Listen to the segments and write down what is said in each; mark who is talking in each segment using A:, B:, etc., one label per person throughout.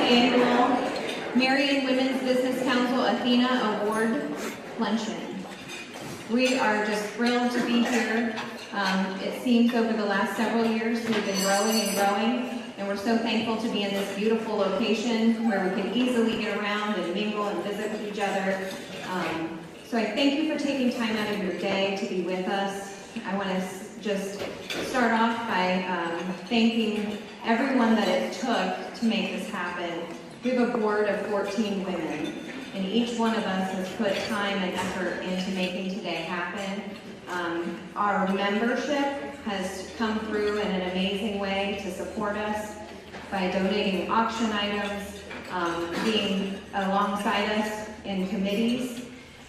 A: annual Marion Women's Business Council Athena Awards luncheon. We are just thrilled to be here. It seems over the last several years we've been growing and growing, and we're so thankful to be in this beautiful location where we can easily get around and mingle and visit with each other. So I thank you for taking time out of your day to be with us. I want to just start off by thanking everyone that it took to make this happen. We have a board of 14 women, and each one of us has put time and effort into making today happen. Our membership has come through in an amazing way to support us by donating auction items, being alongside us in committees,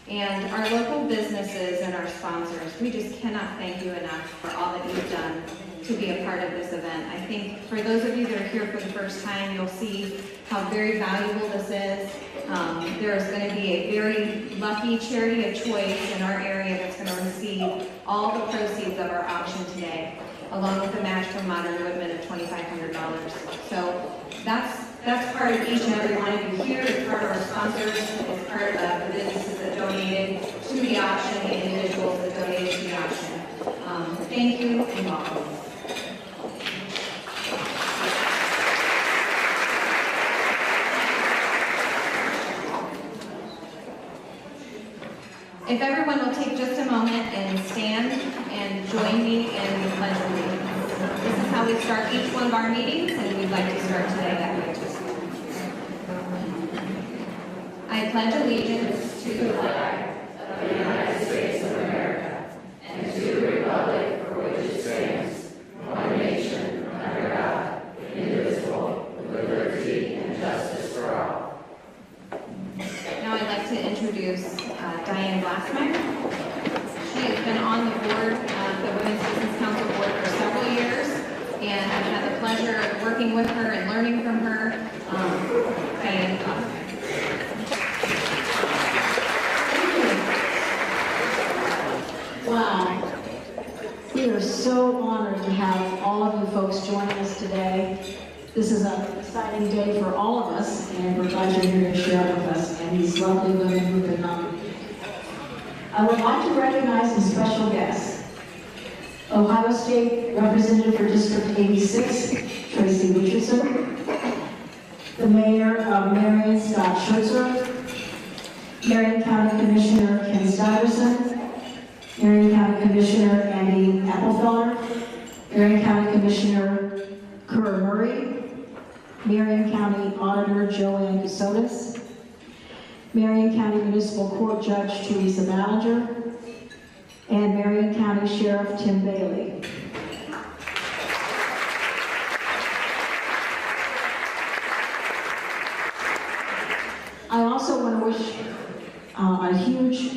A: and our local businesses and our sponsors. We just cannot thank you enough for all that you've done to be a part of this event. I think for those of you that are here for the first time, you'll see how very valuable this is. There is going to be a very lucky charity of choice in our area that's going to receive all the proceeds of our auction today, along with a match from Modern Woodman of $2,500. So that's part of each and every one of you here. It's part of our sponsors. It's part of the businesses that donated to the auction, the individuals that donated to the auction. Thank you and welcome. If everyone will take just a moment and stand and join me in the Pledge of Allegiance. This is how we start each one of our meetings, and we'd like to start today that way. I pledge allegiance to the flag of the United States of America and to the republic for which it stands, one nation, under God, indivisible, with liberty and justice for all. Now I'd like to introduce Diane Glassmeyer. She has been on the board, the Women's Business Council board for several years, and I've had the pleasure of working with her and learning from her. Diane Glassmeyer.
B: Wow. We are so honored to have all of you folks joining us today. This is an exciting day for all of us, and we're glad you're here to share with us and these lovely women who've been nominated. I would like to recognize some special guests. Ohio State Representative for District 86, Tracy Richardson. The Mayor of Marion, Scott Schertzer. Marion County Commissioner Ken Stuyvesant. Marion County Commissioner Andy Applefeller. Marion County Commissioner Kerr Murray. Marion County Auditor Joanne Casotis. Marion County Municipal Court Judge Teresa Ballinger, and Marion County Sheriff Tim Bailey. I also want to wish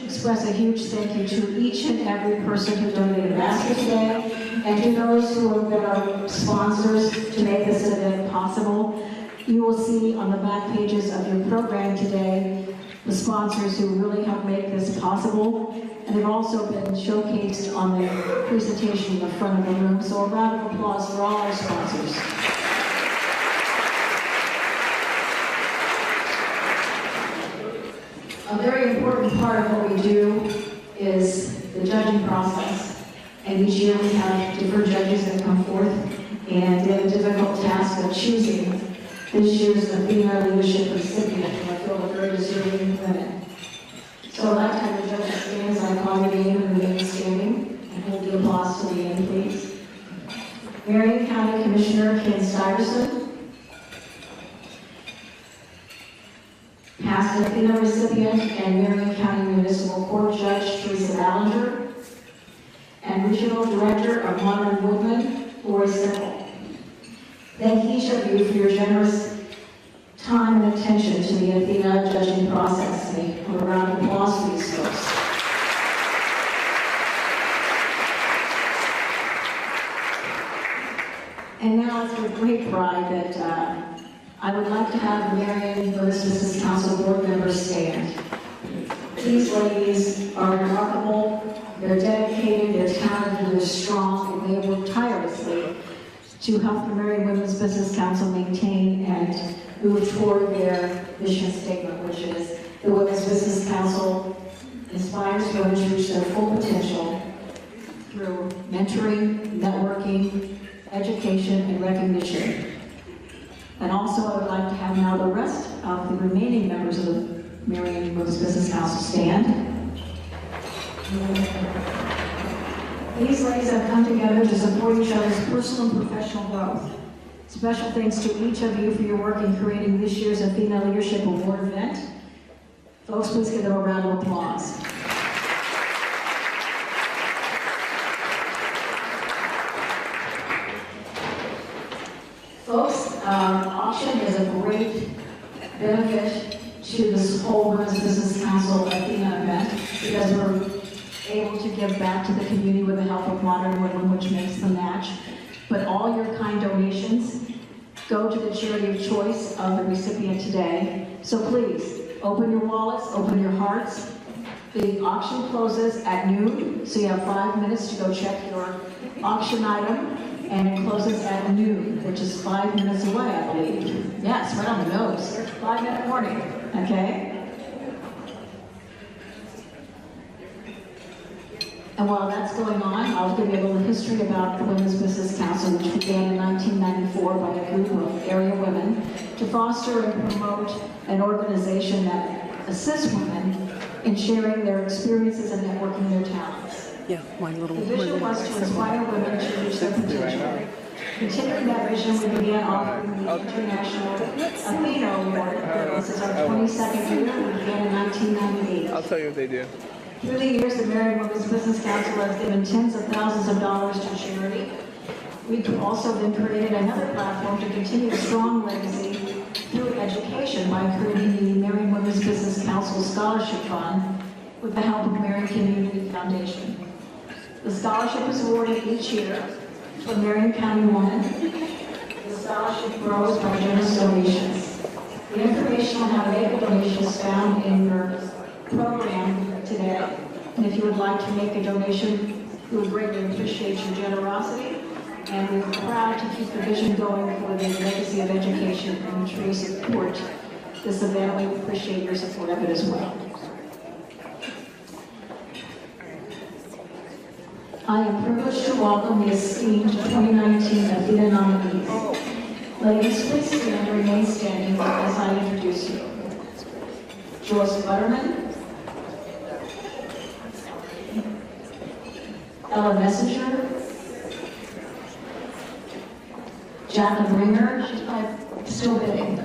B: express a huge thank you to each and every person who donated a basket today, and to those who have been our sponsors to make this event possible. You will see on the back pages of your program today the sponsors who really helped make this possible, and they've also been showcased on the presentation in the front of the room. So a round of applause for all our sponsors. A very important part of what we do is the judging process. And each year we have different judges that come forth, and they have a difficult task of choosing this year's Athena Leadership recipient, who I feel are very deserving women. So I'd like to have the judges stand as I call your name and remain standing, and hold the applause to the end, please. Marion County Commissioner Ken Stuyvesant. Past Athena recipient and Marion County Municipal Court Judge Teresa Ballinger. And Regional Director of Modern Woodman, Lori Sickle. Thank each of you for your generous time and attention to the Athena judging process. May we have a round of applause for these folks. And now it's with great pride that I would like to have the Marion Women's Business Council board members stand. These ladies are remarkable, they're dedicated, they're talented, they're strong, and they have worked tirelessly to help the Marion Women's Business Council maintain and move toward their mission statement, which is the Women's Business Council inspires women to reach their full potential through mentoring, networking, education, and recognition. And also, I would like to have now the rest of the remaining members of the Marion Women's Business Council stand. These ladies have come together to support each other's personal and professional growth. Special thanks to each of you for your work in creating this year's Athena Leadership Award event. Folks, please give them a round of applause. Folks, auction is a great benefit to this whole Women's Business Council Athena event because we're able to give back to the community with the help of Modern Women, which makes the match. But all your kind donations go to the charity of choice of the recipient today. So please, open your wallets, open your hearts. The auction closes at noon, so you have 5 minutes to go check your auction item, and it closes at noon, which is 5 minutes away, I believe. Yes, right on the nose. 5-minute warning, okay? And while that's going on, I'll give you a little history about the Women's Business Council, which began in 1994 by a group of area women to foster and promote an organization that assists women in sharing their experiences and networking their talents.
C: Yeah, my little.
B: The vision was to inspire women to reach their potential. Continuing that vision, we began offering the International Athena Awards. This is our 22nd year. We began in 1998.
C: I'll tell you what they do.
B: Through the years, the Marion Women's Business Council has given tens of thousands of dollars to charity. We've also then created another platform to continue a strong legacy through education by creating the Marion Women's Business Council Scholarship Fund with the help of Marion Community Foundation. The scholarship is awarded each year to a Marion County woman. The scholarship grows by generous donations. The information on how to make a donation is found in your program today. And if you would like to make a donation, we would greatly appreciate your generosity. And we're proud to keep the vision going for the legacy of education and truly support this event. We appreciate your support of it as well. I am privileged to welcome the esteemed 2019 Athena nominees. Ladies, please stand and remain standing as I introduce you. Joyce Butterman, Ella Messenger, Jacqueline Ringer, she's probably still bidding.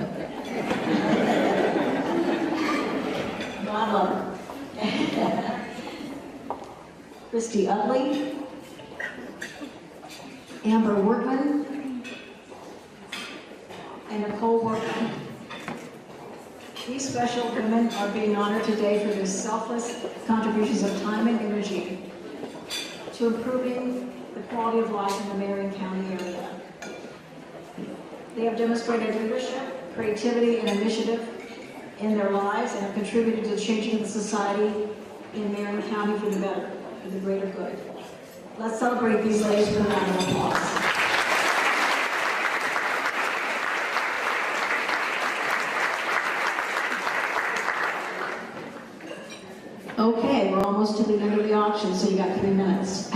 B: God love her. Christy Utley, Amber Workman, and Nicole Workman. These special women are being honored today for their selfless contributions of time and energy to improving the quality of life in the Marion County area. They have demonstrated leadership, creativity, and initiative in their lives and have contributed to changing the society in Marion County for the better, for the greater good. Let's celebrate these ladies with a round of applause. Okay, we're almost to the end of the auction, so you got 3 minutes.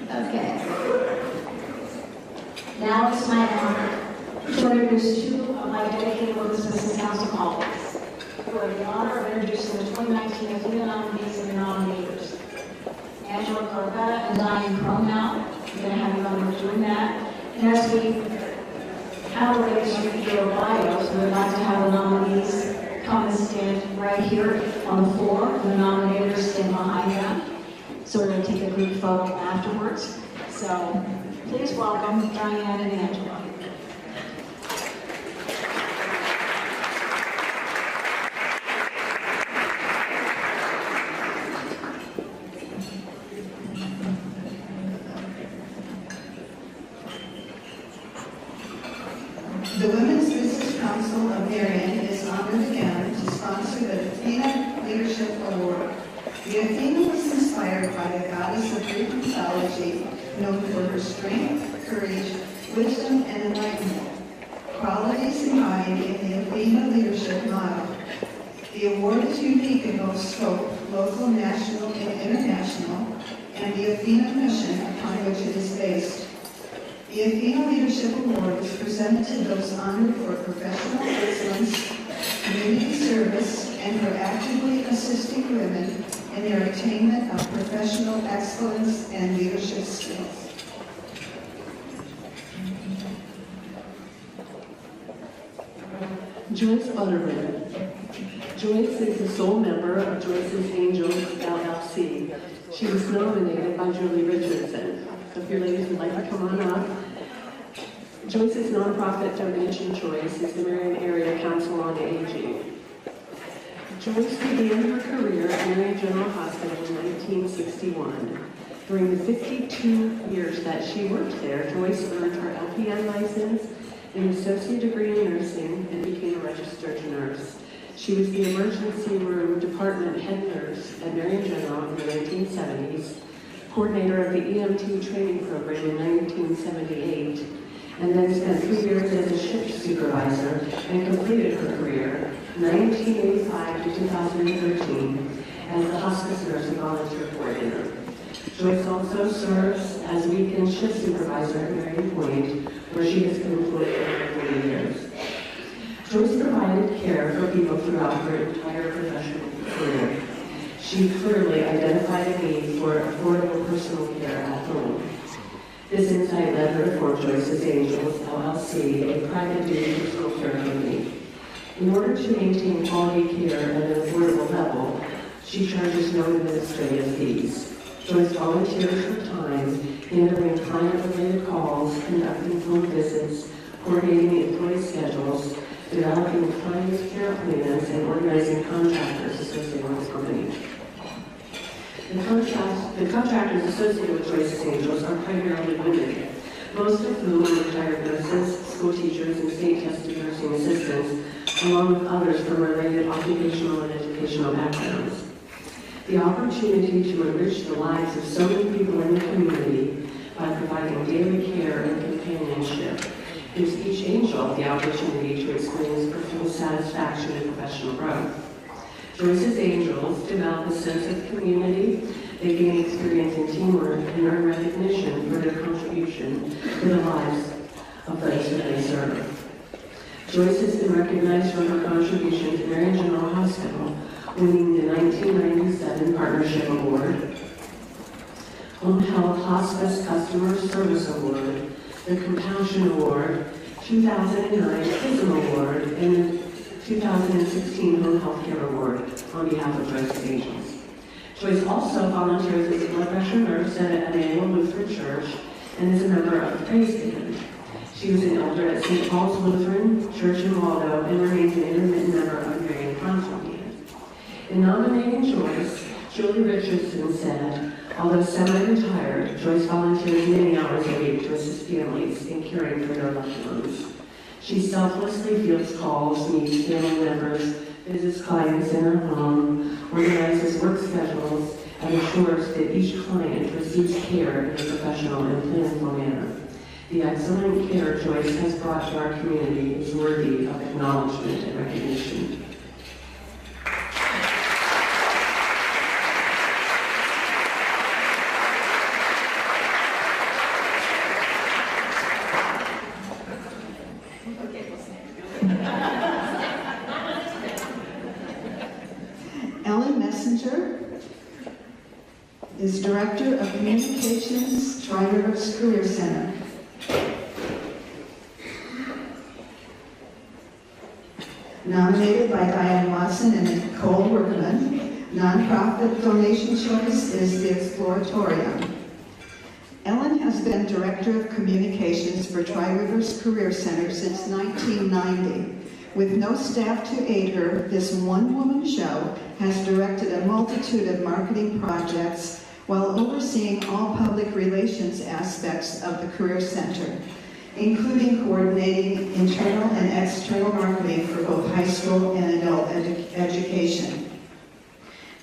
B: Okay. Now it's my honor to introduce 2 of my dedicated Women's Business Council colleagues who have the honor of introducing the 2019 Athena nominees and their nominators. Angela Corbetta and Diane Cronau. We're going to have you on doing that. And as we have the ladies read their bios, we would like to have the nominees come and stand right here on the floor, and the nominators stand behind them. So we're going to take a group photo afterwards. So please welcome Diane and Angela.
D: The Women's Business Council of Marion is honored again to sponsor the Athena Leadership Award. The Athena was inspired by the goddess of Greek mythology, known for her strength, courage, wisdom, and enlightenment, qualities embodied in the Athena leadership model. The award is unique in both scope, local, national, and international, and the Athena mission upon which it is based. The Athena Leadership Award is presented to those honored for professional excellence, community service, and for actively assisting women in their attainment of professional excellence and leadership skills.
C: Joyce Butterman. Joyce is the sole member of Joyce's Angels LLC. She was nominated by Julie Richardson. So if your ladies would like to come on up. Joyce's nonprofit donation choice is the Marion Area Council on Aging. Joyce began her career at Marion General Hospital in 1961. During the 52 years that she worked there, Joyce earned her LPN license, an associate degree in nursing, and became a registered nurse. She was the emergency room department head nurse at Marion General in the 1970s, coordinator of the EMT training program in 1978, and then spent 3 years as a shift supervisor and completed her career 1985 to 2013 as the hospice nurse and volunteer coordinator. Joyce also serves as weekend shift supervisor at Marion Point, where she has been employed for 40 years. Joyce provided care for people throughout her entire professional career. She clearly identified a need for affordable personal care at home. This insight led her to form Joyce's Angels LLC, a private duty personal care company. In order to maintain quality care at an affordable level, she charges no administrative fees. Joyce volunteers her time handling client-related calls, conducting home visits, coordinating employee schedules, developing client care plans, and organizing contractors associated with the company. The contractors associated with Joyce's Angels are primarily women, most of whom are retired nurses, school teachers, and state-tested nursing assistants, along with others from related occupational and educational backgrounds. The opportunity to enrich the lives of so many people in the community by providing daily care and companionship gives each angel the opportunity to experience personal satisfaction and professional growth. Joyce's Angels develop a sense of community, they gain experience in teamwork, and earn recognition for their contribution to the lives of those that they serve. Joyce has been recognized for her contribution to Marion General Hospital, winning the 1997 Partnership Award, Home Health Hospice Customer Service Award, the Compassion Award, 2009 PRISM Award, and the 2016 Home Health Care Award on behalf of Joyce's Angels. Joyce also volunteers as a blood pressure nurse at an annual Lutheran church and is a member of the Praise Band. She was an elder at St. Paul's Lutheran Church in Waldo and remains an intermittent member of Marion Council Band. In nominating Joyce, Julie Richardson said, although semi-retired, Joyce volunteers many hours a week to assist families in caring for their loved ones. She selflessly fields calls, meets family members, visits clients in her home, organizes work schedules, and ensures that each client receives care in a professional and planful manner. The excellent care Joyce has brought to our community is worthy of acknowledgement and recognition.
D: Is Director of Communications, Tri-Rivers Career Center. Nominated by Diane Watson and Nicole Workman, nonprofit donation choice is the Exploratorium. Ellen has been Director of Communications for Tri-Rivers Career Center since 1990. With no staff to aid her, this one-woman show has directed a multitude of marketing projects while overseeing all public relations aspects of the Career Center, including coordinating internal and external marketing for both high school and adult education.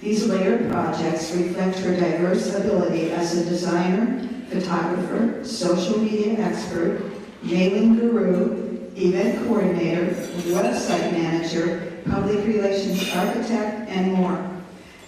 D: These layered projects reflect her diverse ability as a designer, photographer, social media expert, mailing guru, event coordinator, website manager, public relations architect, and more.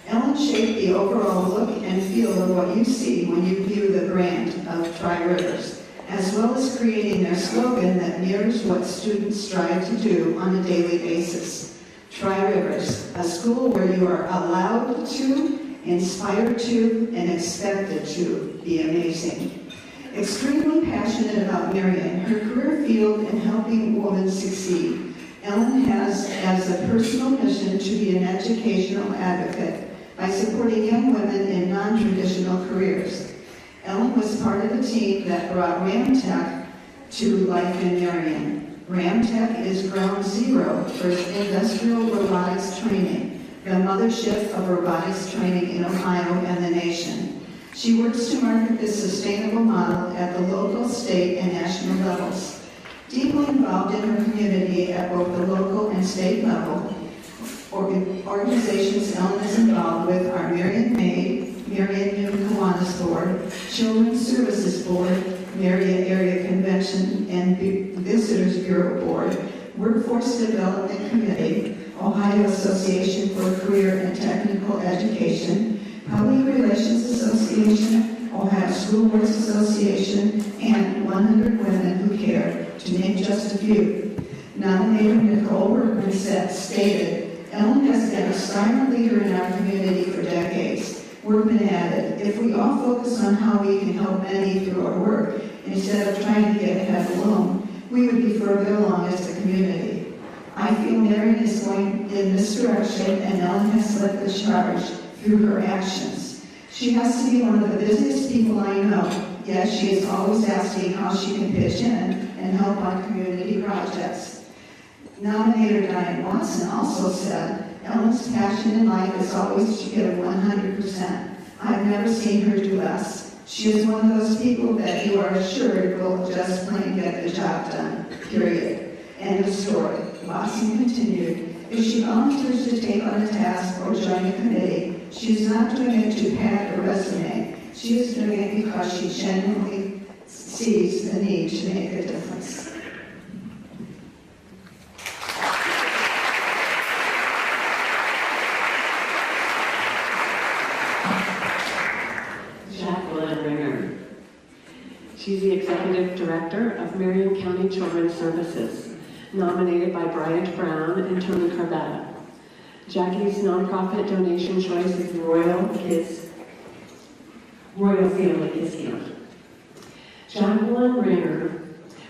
D: Ellen shaped the overall look and feel of what you see when you view the brand of Tri-Rivers, as well as creating their slogan that mirrors what students strive to do on a daily basis. Tri-Rivers, a school where you are allowed to, inspired to, and expected to be amazing. Extremely passionate about Marion, her career field in helping women succeed, Ellen has as a personal mission to be an educational advocate by supporting young women in non-traditional careers. Ellen was part of the team that brought Ramtech to life in Marion. Ramtech is ground zero for industrial robotics training, the mothership of robotics training in Ohio and the nation. She works to market this sustainable model at the local, state, and national levels. Deeply involved in her community at both the local and state level, organizations Ellen is involved with are Marion Maid, Marion New Kiwanis Board, Children's Services Board, Marion Area Convention and Visitors Bureau Board, Workforce Development Committee, Ohio Association for Career and Technical Education, Public Relations Association, Ohio School Boards Association, and 100 Women Who Care, to name just a few. Nominator Nicole Workman stated, Ellen has been a silent leader in our community for decades. Workman added, if we all focus on how we can help many through our work, instead of trying to get ahead alone, we would be further along as a community. I feel Marion is going in this direction, and Ellen has led the charge through her actions. She has to be one of the busiest people I know, yet she is always asking how she can pitch in and help on community projects. Nominator Diane Watson also said, Ellen's passion in life is always to give 100%. I've never seen her do less. She is one of those people that you are assured will just plain get the job done, period. End of story. Watson continued, if she volunteers to take on a task or join a committee, she is not doing it to pad her resume. She is doing it because she genuinely sees the need to make a difference.
C: She's the Executive Director of Marion County Children's Services, nominated by Bryant Brown and Tony Carbetta. Jackie's nonprofit donation choice is Royal Family Kids Camp. Jacqueline Ringer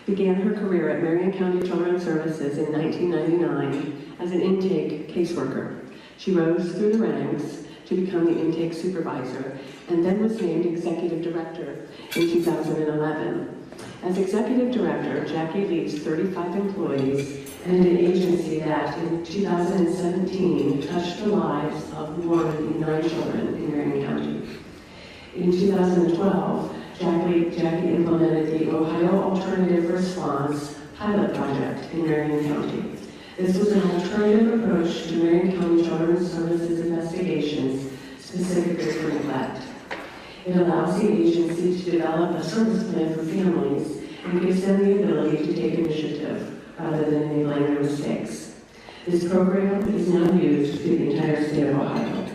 C: began her career at Marion County Children's Services in 1999 as an intake caseworker. She rose through the ranks to become the intake supervisor, and then was named executive director in 2011. As executive director, Jackie leads 35 employees and an agency that in 2017 touched the lives of more than 9 children in Marion County. In 2012, Jackie implemented the Ohio Alternative Response pilot project in Marion County. This was an alternative approach to Marion County Children's Services investigations specifically for neglect. It allows the agency to develop a service plan for families and gives them the ability to take initiative rather than enabling their mistakes. This program is now used through the entire state of Ohio.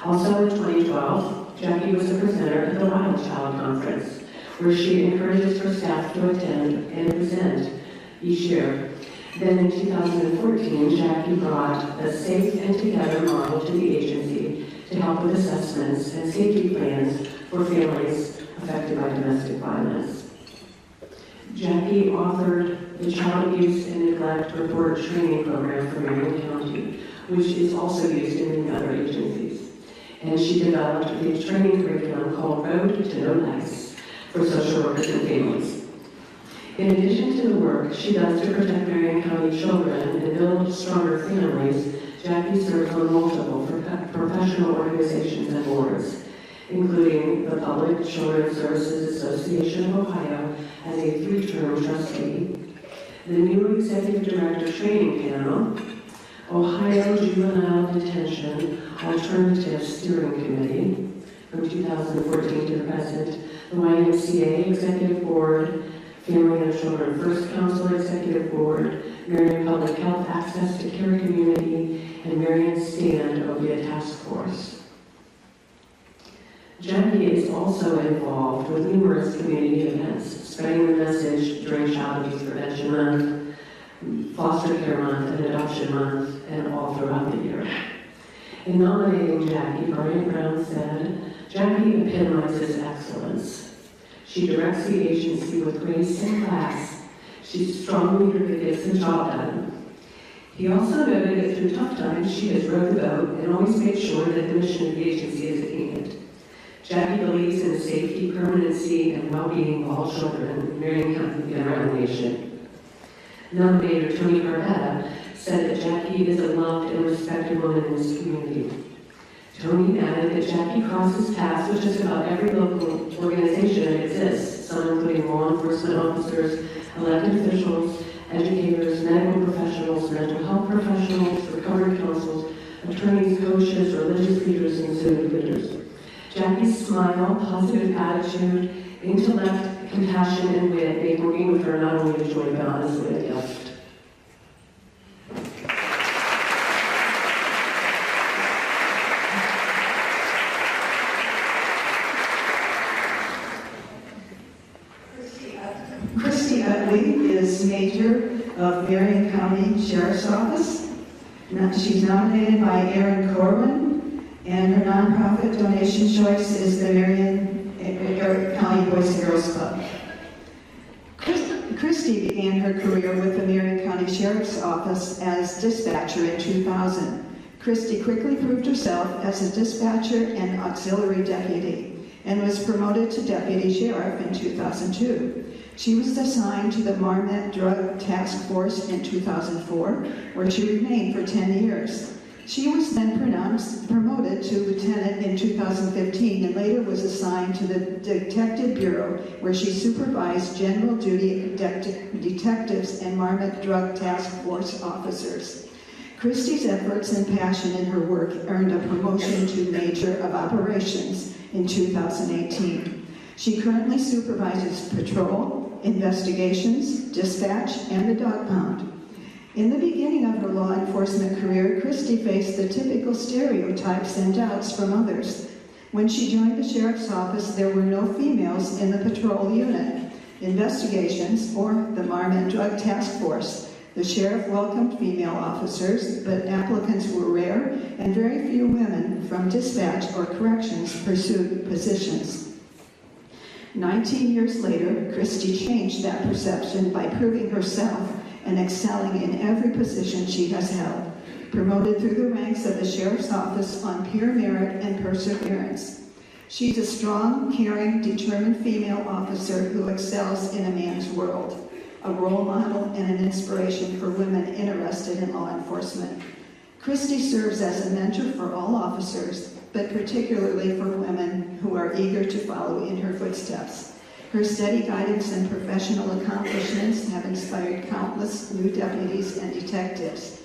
C: Also in 2012, Jackie was a presenter at the Wild Child Conference, where she encourages her staff to attend and present each year. Then in 2014, Jackie brought the Safe and Together model to the agency to help with assessments and safety plans for families affected by domestic violence. Jackie authored the Child Abuse and Neglect Report Training Program for Marion County, which is also used in many other agencies. And she developed a training curriculum called Road to No Lice for social workers and families. In addition to the work she does to protect Marion County children and build stronger families, Jackie serves on multiple professional organizations and boards, including the Public Children's Services Association of Ohio as a 3-term trustee, the new Executive Director Training Panel, Ohio Juvenile Detention Alternative Steering Committee from 2014 to the present, the YMCA Executive Board, Family and Children First Council Executive Board, Marion Public Health Access to Care Community, and Marion Stand OBIA Task Force. Jackie is also involved with numerous community events, spreading the message during Child Abuse Prevention Month, Foster Care Month, and Adoption Month, and all throughout the year. In nominating Jackie, Brian Brown said, "Jackie epitomizes excellence. She directs the agency with grace and class. She's a strong leader that gets the job done." He also noted that through tough times, she has rowed the boat and always made sure that the mission of the agency is attained. Jackie believes in the safety, permanency, and well-being of all children in Marion County and around the nation. Nominator Tony Gardetta said that Jackie is a loved and respected woman in this community. Tony added that Jackie crosses paths with just about every local organization that exists, some including law enforcement officers, elected officials, educators, medical professionals, mental health professionals, recovery councils, attorneys, coaches, religious leaders, and civic leaders. Jackie's smile, positive attitude, intellect, compassion, and wit made working with her not only a joy, but honestly a gift.
D: Christy Utley is Major of Marion County Sheriff's Office. She's nominated by Aaron Corwin, and her nonprofit donation choice is the Marion County Boys and Girls Club. Christy began her career with the Marion County Sheriff's Office as dispatcher in 2000. Christy quickly proved herself as a dispatcher and auxiliary deputy and was promoted to deputy sheriff in 2002. She was assigned to the Marmot Drug Task Force in 2004, where she remained for 10 years. She was then promoted to lieutenant in 2015 and later was assigned to the Detective Bureau, where she supervised general duty detectives and Marmot Drug Task Force officers. Christy's efforts and passion in her work earned a promotion to Major of Operations in 2018. She currently supervises patrol, investigations, dispatch, and the dog pound. In the beginning of her law enforcement career, Christy faced the typical stereotypes and doubts from others. When she joined the sheriff's office, there were no females in the patrol unit, investigations, or the Marmot Drug Task Force. The sheriff welcomed female officers, but applicants were rare, and very few women from dispatch or corrections pursued positions. 19 years later, Christy changed that perception by proving herself and excelling in every position she has held, promoted through the ranks of the sheriff's office on pure merit and perseverance. She's a strong, caring, determined female officer who excels in a man's world, a role model and an inspiration for women interested in law enforcement. Christy serves as a mentor for all officers, but particularly for women who are eager to follow in her footsteps. Her steady guidance and professional accomplishments have inspired countless new deputies and detectives.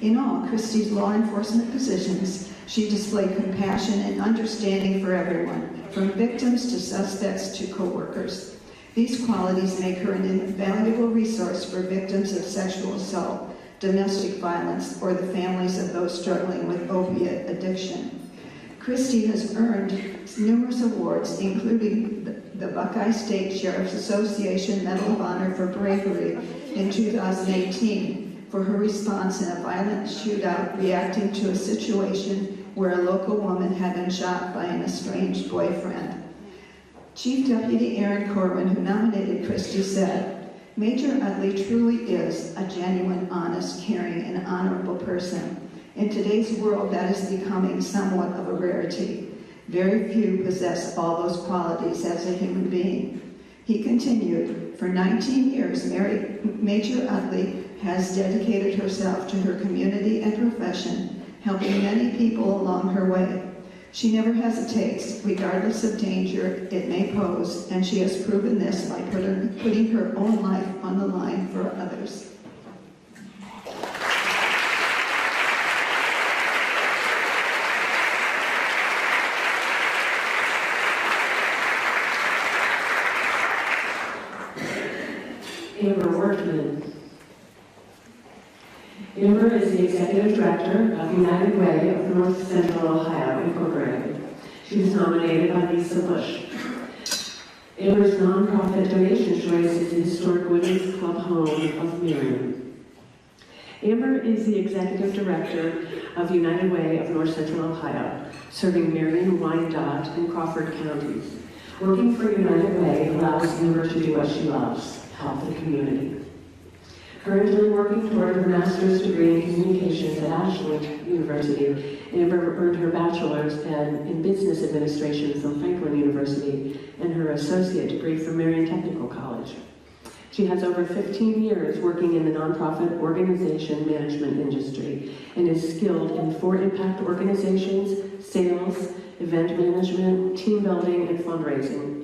D: In all Christy's law enforcement positions, she displayed compassion and understanding for everyone, from victims to suspects to co-workers. These qualities make her an invaluable resource for victims of sexual assault, domestic violence, or the families of those struggling with opiate addiction. Christy has earned numerous awards, including the Buckeye State Sheriff's Association Medal of Honor for Bravery in 2018 for her response in a violent shootout reacting to a situation where a local woman had been shot by an estranged boyfriend. Chief Deputy Aaron Corwin, who nominated Christy, said, "Major Utley truly is a genuine, honest, caring, and honorable person. In today's world, that is becoming somewhat of a rarity. Very few possess all those qualities as a human being." He continued, "For 19 years, Major Utley has dedicated herself to her community and profession, helping many people along her way. She never hesitates, regardless of danger it may pose, and she has proven this by putting her own life on the line for others."
C: Workman. Amber is the Executive Director of United Way of North Central Ohio, Incorporated. She was nominated by Lisa Bush. Amber's nonprofit donation choice is the historic Women's Club home of Marion. Amber is the Executive Director of United Way of North Central Ohio, serving Marion, Wyandotte, and Crawford counties. Working for United Way allows Amber to do what she loves, help the community. Currently working toward her master's degree in communications at Ashland University, Amber earned her bachelor's in business administration from Franklin University and her associate degree from Marion Technical College. She has over 15 years working in the nonprofit organization management industry and is skilled in for-impact organizations, sales, event management, team building, and fundraising.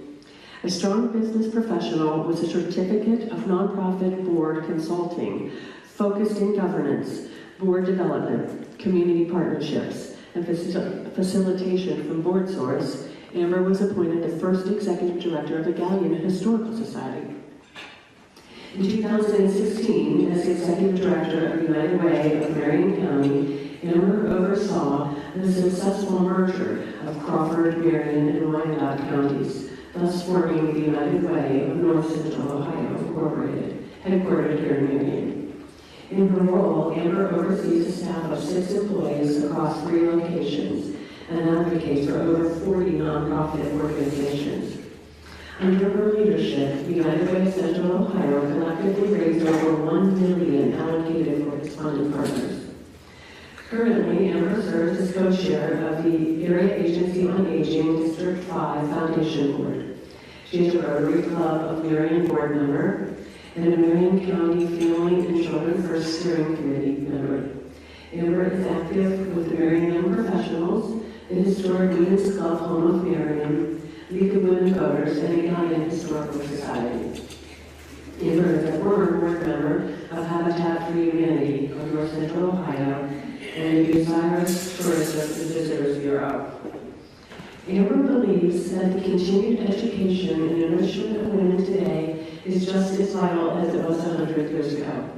C: A strong business professional with a certificate of nonprofit board consulting, focused in governance, board development, community partnerships, and facilitation from BoardSource, Amber was appointed the first executive director of the Gallion Historical Society. In 2016, as executive director of United Way of Marion County, Amber oversaw the successful merger of Crawford, Marion, and Wyandotte counties, thus forming the United Way of North Central Ohio, Incorporated, headquartered here in Marion. In her role, Amber oversees a staff of 6 employees across 3 locations and advocates for over 40 nonprofit organizations. Under her leadership, the United Way of Central Ohio collectively raised over $1 million allocated for its funding partners. Currently, Amber serves as co-chair of the Area Agency on Aging District 5 Foundation Board. She is a Rotary Club of Marion board member and a Marion County Family and Children First Steering Committee member. Amber is active with the Marion Young Professionals, the historic Women's Club Home of Marion, League of Women Voters, and the Gallion Historical Society. Amber is a former board member of Habitat for Humanity of North Central Ohio and the Desirous Tourism and Visitors Bureau. Amber believes that the continued education and enrichment of women today is just as vital as it was 100 years ago.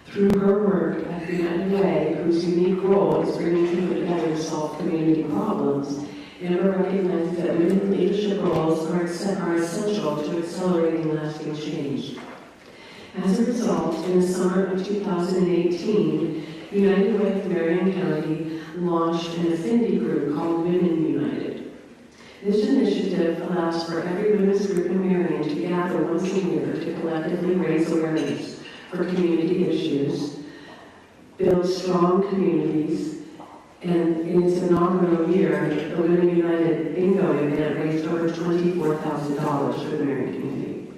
C: Through her work at the United Way, whose unique role is bringing people together to solve community problems, Amber recognizes that women leadership roles are essential to accelerating lasting change. As a result, in the summer of 2018, United Way of Marion County launched an affinity group called Women United. This initiative allows for every women's group in Marion to gather once a year to collectively raise awareness for community issues, build strong communities, and in its inaugural year, the Women United Bingo event raised over $24,000 for the Marion community.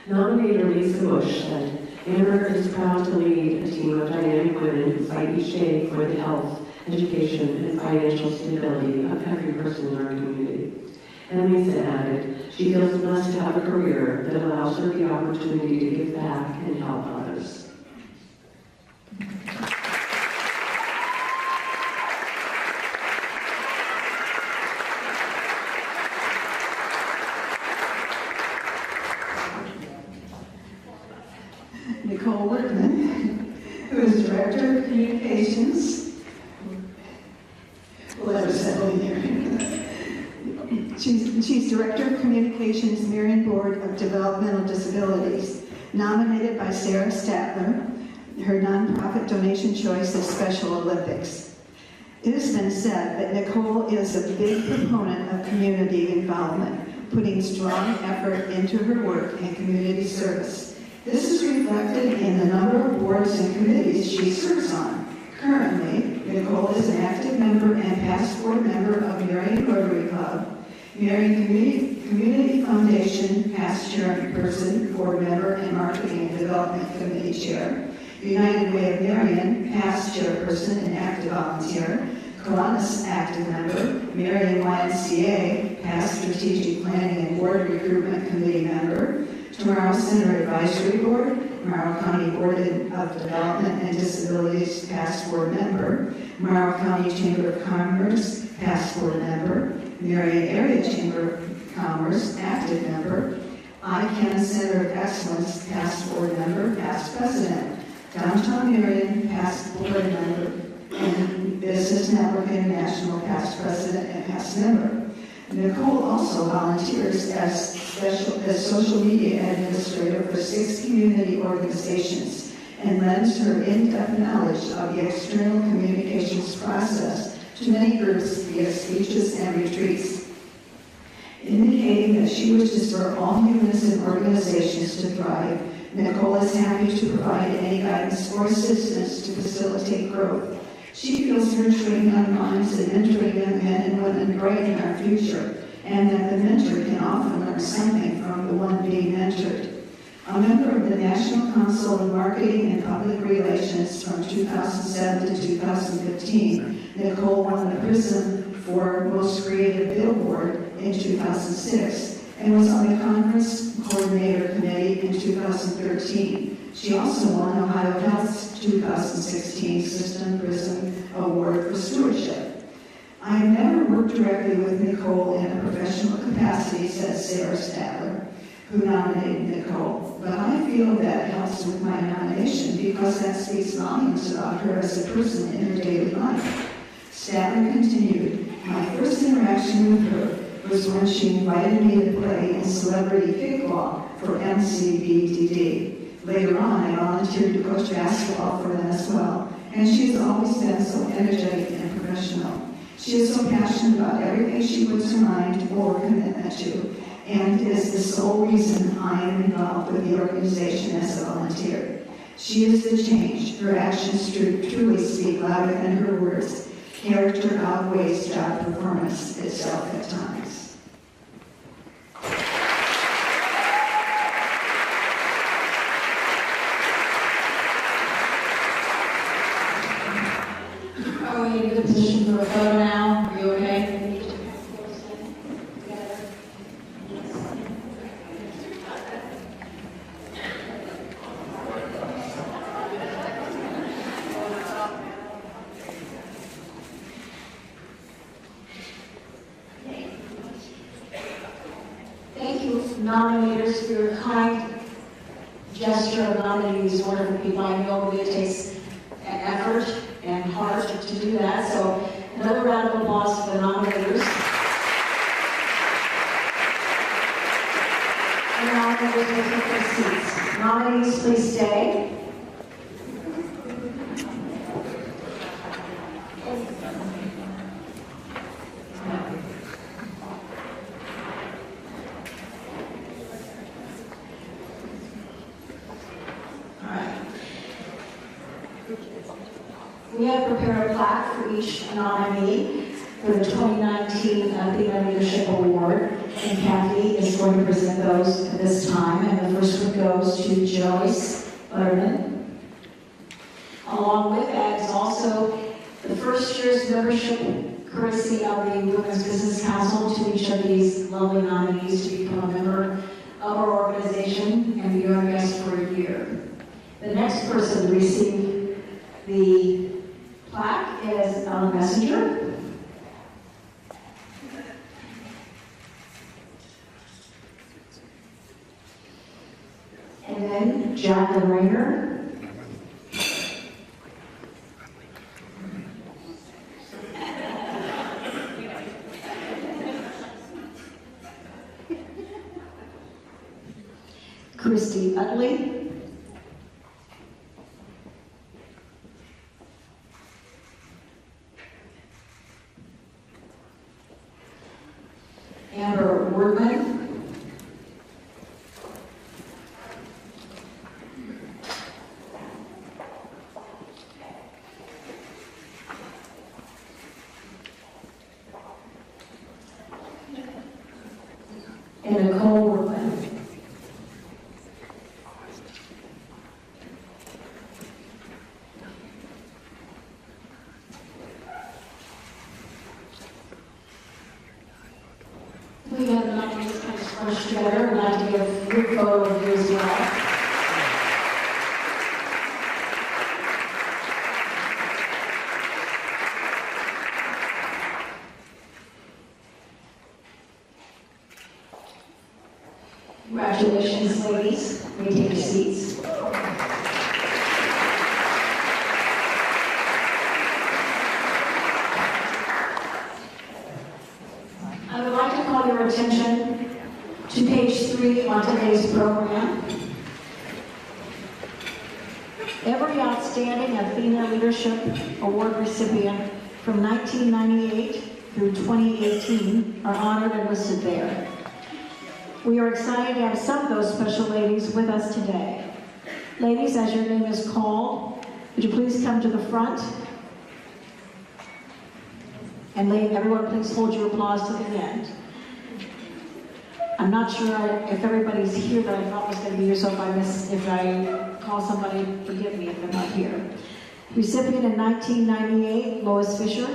C: Nominator Lisa Bush said, Amber is proud to lead a team of dynamic women who fight each day for the health, education, and financial stability of every person in our community. And Lisa added, she feels blessed to have a career that allows her the opportunity to give back and help others.
D: Who is Director of Communications. We'll let her settle in here. She's Director of Communications, Marion Board of Developmental Disabilities, nominated by Sarah Statler. Her nonprofit donation choice is Special Olympics. It has been said that Nicole is a big proponent of community involvement, putting strong effort into her work and community service. This is reflected in the number of boards and committees she serves on. Currently, Nicole is an active member and past board member of Marion Rotary Club, Marion Community Foundation, past chairperson, board member, and Marketing and Development Committee chair, United Way of Marion, past chairperson and active volunteer, Kiwanis active member, Marion YMCA, past strategic planning and board recruitment committee member, Tomorrow Center Advisory Board, Morrow County Board of Development and Disabilities, past board member, Morrow County Chamber of Commerce, past board member, Marion Area Chamber of Commerce, active member, ICANN Center of Excellence, past board member, past president. Downtown Marion, past board member, and Business Network International, past president and past member. Nicole also volunteers as social media administrator for 6 community organizations and lends her in-depth knowledge of the external communications process to many groups via speeches and retreats, indicating that she wishes for all humans and organizations to thrive. Nicole is happy to provide any guidance or assistance to facilitate growth. She feels nurturing young minds and mentoring young men and women brighten our future, and that the mentor can often learn something from the one being mentored. A member of the National Council of Marketing and Public Relations from 2007 to 2015, Nicole won the Prism for Most Creative Billboard in 2006 and was on the Conference Coordinator Committee in 2013. She also won Ohio Health's 2016 System Prism Award for Stewardship. I have never worked directly with Nicole in a professional capacity, says Sarah Statler, who nominated Nicole, but I feel that helps with my nomination because that speaks volumes about her as a person in her daily life. Statler continued, my first interaction with her was when she invited me to play in Celebrity Kickball for MCBDD. Later on, I volunteered to coach basketball for them as well, and she has always been so energetic and professional. She is so passionate about everything she puts her mind or commitment to, and is the sole reason I am involved with the organization as a volunteer. She is the change. Her actions truly speak louder than her words. Character outweighs job performance itself at times.
B: Are we in a good position for a photo now? Are you okay? Thank you, nominators, for your kind gesture of nominating these wonderful people. I know it takes an effort and heart to do that. So another round of applause for the nominators. And nominators will take their seats. Nominees, please stay. We have prepared a plaque for each nominee for the 2019 Athena Leadership Award, and Kathy is going to present those at this time. And the first one goes to Joyce Butterman. Along with that is also the first year's membership, courtesy of the Women's Business Council, to each of these lovely nominees to become a member of our organization and be our guest for a year. The next person to receive the plaque is Ellen Messenger. And then Jacqueline Rayner. Christy Utley. Amber Wordman. And Nicole Wordman. We have the nominees. today's program. Every outstanding Athena Leadership Award recipient from 1998 through 2018 are honored and listed there. We are excited to have some of those special ladies with us today. Ladies, as your name is called, would you please come to the front? And everyone, please hold your applause to the end. I'm not sure if everybody's here that I thought was going to be here, so if I call somebody, forgive me if they're not here. Recipient in 1998, Lois Fisher.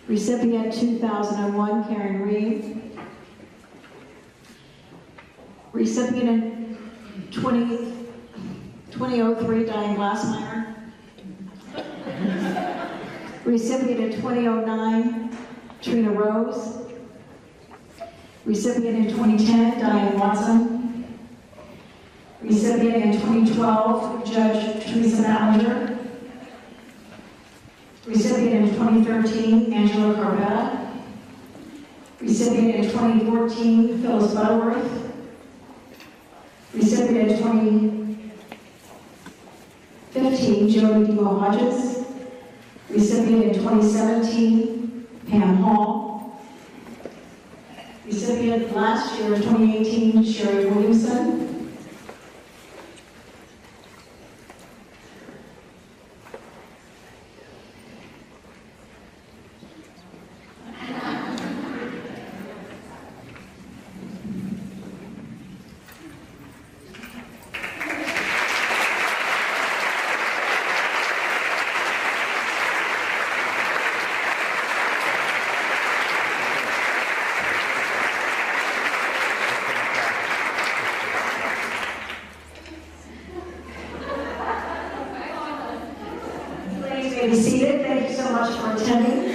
B: Recipient 2001, Karen Reed. Recipient in 2003, Diane Glassmeyer. Recipient in 2009, Trina Rose. Recipient in 2010, Diane Watson. Recipient in 2012, Judge Teresa Ballinger. Recipient in 2013, Angela Corbetta. Recipient in 2014, Phyllis Butterworth. Recipient in 2015, Jody Demo Hodges. Recipient in 2017, Pam Hall. Recipient last year in 2018, Sherry Williamson. Be seated. Thank you so much for attending.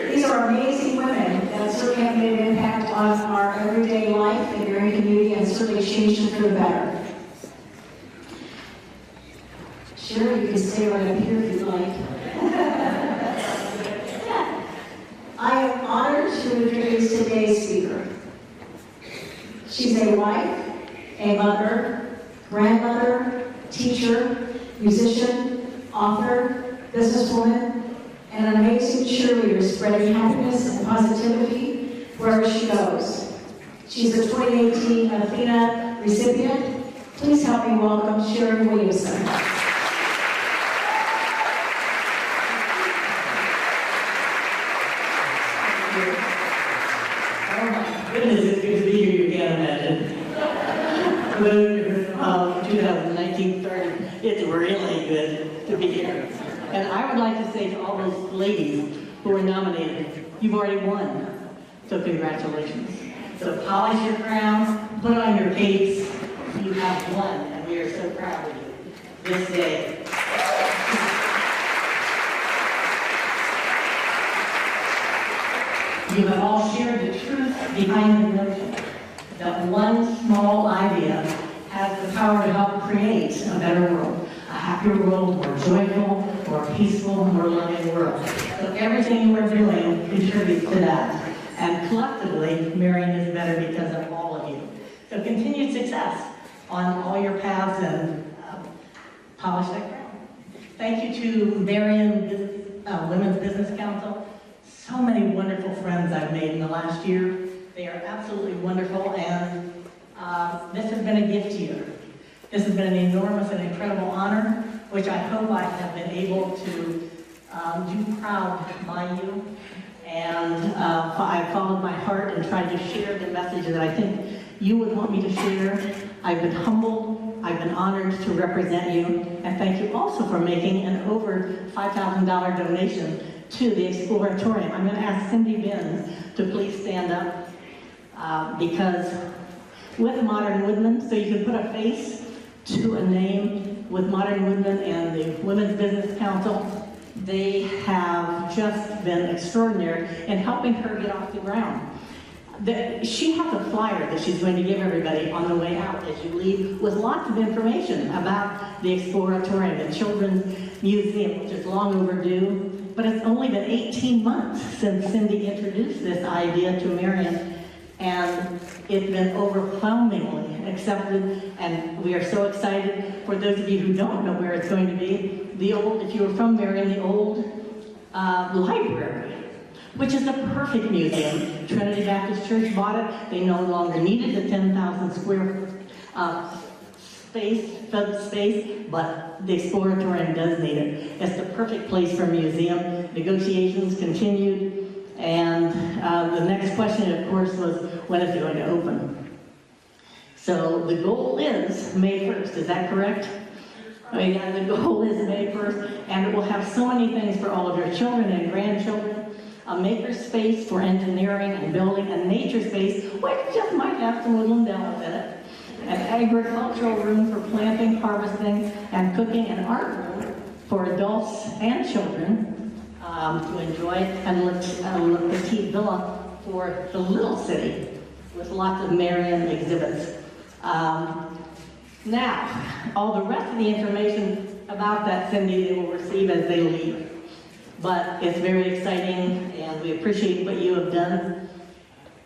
B: These are amazing women that certainly have made an impact on our everyday life in your community and certainly changed it for the better. Sure, you can stay right up here if you'd like. I am honored to introduce today's speaker. She's a wife, a mother, grandmother, teacher, musician, author, businesswoman, and an amazing cheerleader spreading happiness and positivity wherever she goes. She's a 2018 Athena recipient. Please help me welcome Sharon Williamson.
E: Oh my goodness, it's good to be here, you can't imagine. For those of 2019 started, it's really good to be here. And I would like to say to all those ladies who were nominated, you've already won, so congratulations. So polish your crowns, put on your capes, you have won, and we are so proud of you this day. You have all shared the truth behind the notion that one small idea has the power to help create a better world, a happier world, more joyful, more peaceful, more loving world. So everything you are doing contributes to that. And collectively, Marion is better because of all of you. So continued success on all your paths and polish that crown. Thank you to Marion Women's Business Council. So many wonderful friends I've made in the last year. They are absolutely wonderful, and this has been a gift year. This has been an enormous and incredible honor, which I hope I have been able to do proud by you. And I've followed my heart and tried to share the message that I think you would want me to share. I've been humbled, I've been honored to represent you, and thank you also for making an over $5,000 donation to the Exploratorium. I'm going to ask Cindy Benz to please stand up because with Modern Woodmen, so you can put a face to a name with Modern Woodmen and the Women's Business Council, they have just been extraordinary in helping her get off the ground. She has a flyer that she's going to give everybody on the way out as you leave with lots of information about the Exploratorium, the Children's Museum, which is long overdue. But it's only been 18 months since Cindy introduced this idea to Marion, and it's been overwhelmingly accepted, and we are so excited. For those of you who don't know where it's going to be, if you were from Marion, the old library, which is a perfect museum. Trinity Baptist Church bought it. They no longer needed the 10,000 square space, but the Exploratorium does need it. It's the perfect place for a museum. Negotiations continued, and the next question, of course, was when is it going to open? So the goal is May 1st, is that correct? Oh yeah, the goal is May 1st, and it will have so many things for all of your children and grandchildren. A maker space for engineering and building, a nature space, which just might have some woodland elves in it, an agricultural room for planting, harvesting, and cooking, an art room for adults and children to enjoy, and a petite villa for the little city with lots of Marion exhibits. Now, all the rest of the information about that, Cindy, they will receive as they leave. But it's very exciting, and we appreciate what you have done.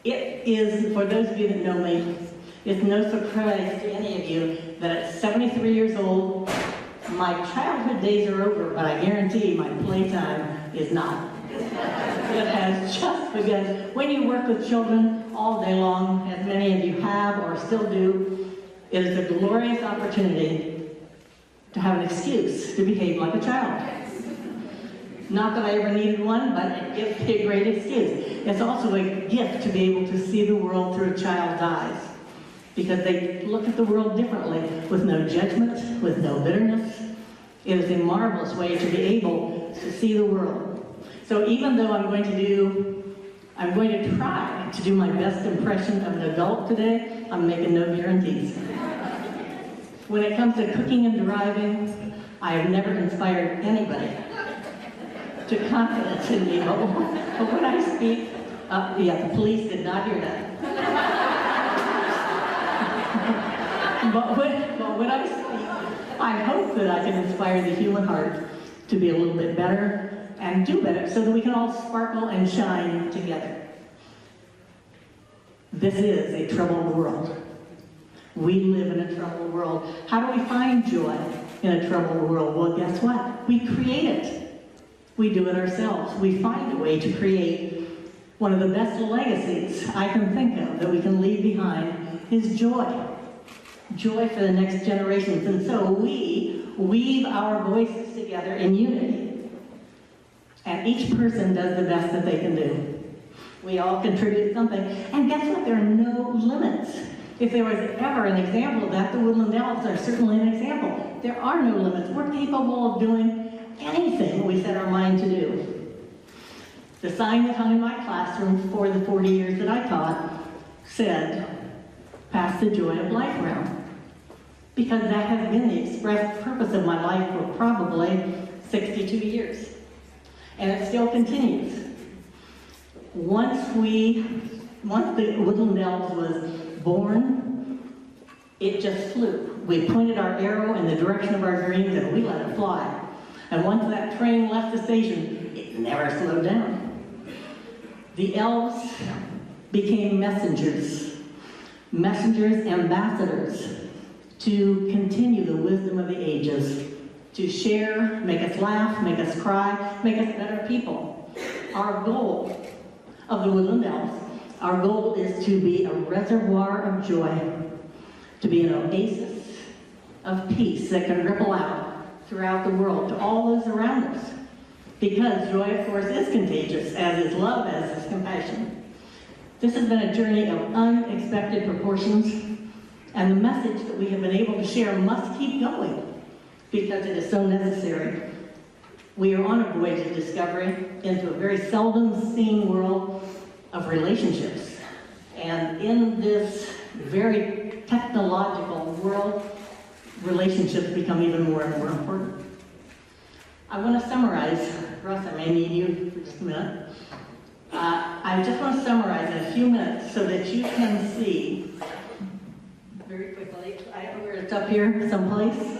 E: It is, for those of you that know me, it's no surprise to any of you that at 73 years old, my childhood days are over, but I guarantee my playtime is not. It has just begun. When you work with children all day long, as many of you have or still do, it is a glorious opportunity to have an excuse to behave like a child. Not that I ever needed one, but it gives me a great excuse. It's also a gift to be able to see the world through a child's eyes, because they look at the world differently, with no judgment, with no bitterness. It is a marvelous way to be able to see the world. So even though I'm going to try to do my best impression of an adult today, I'm making no guarantees. When it comes to cooking and driving, I have never inspired anybody to confidence in me, but when I speak, the police did not hear that. but when I speak, I hope that I can inspire the human heart to be a little bit better and do better, so that we can all sparkle and shine together. This is a troubled world. We live in a troubled world. How do we find joy in a troubled world? Well, guess what? We create it. We do it ourselves. We find a way to create. One of the best legacies I can think of that we can leave behind is joy. Joy for the next generations. And so we weave our voices together in unity. And each person does the best that they can do. We all contribute something. And guess what? There are no limits. If there was ever an example of that, the Woodland Elves are certainly an example. There are no limits. We're capable of doing anything we set our mind to do. The sign that hung in my classroom for the 40 years that I taught said, "Pass the joy of life around." Because that has been the express purpose of my life for probably 62 years. And it still continues. Once the Woodland Elves was born, it just flew. We pointed our arrow in the direction of our dreams and we let it fly. And once that train left the station, it never slowed down. The elves became messengers, ambassadors, to continue the wisdom of the ages, to share, make us laugh, make us cry, make us better people. Our goal of the Woodland Elves, our goal is to be a reservoir of joy, to be an oasis of peace that can ripple out throughout the world to all those around us. Because joy, of course, is contagious, as is love, as is compassion. This has been a journey of unexpected proportions, and the message that we have been able to share must keep going, because it is so necessary. We are on a voyage of discovery into a very seldom seen world of relationships. And in this very technological world, relationships become even more and more important. I want to summarize, Russ, I may need you for just a minute. I just want to summarize in a few minutes so that you can see, very quickly, it's up here someplace.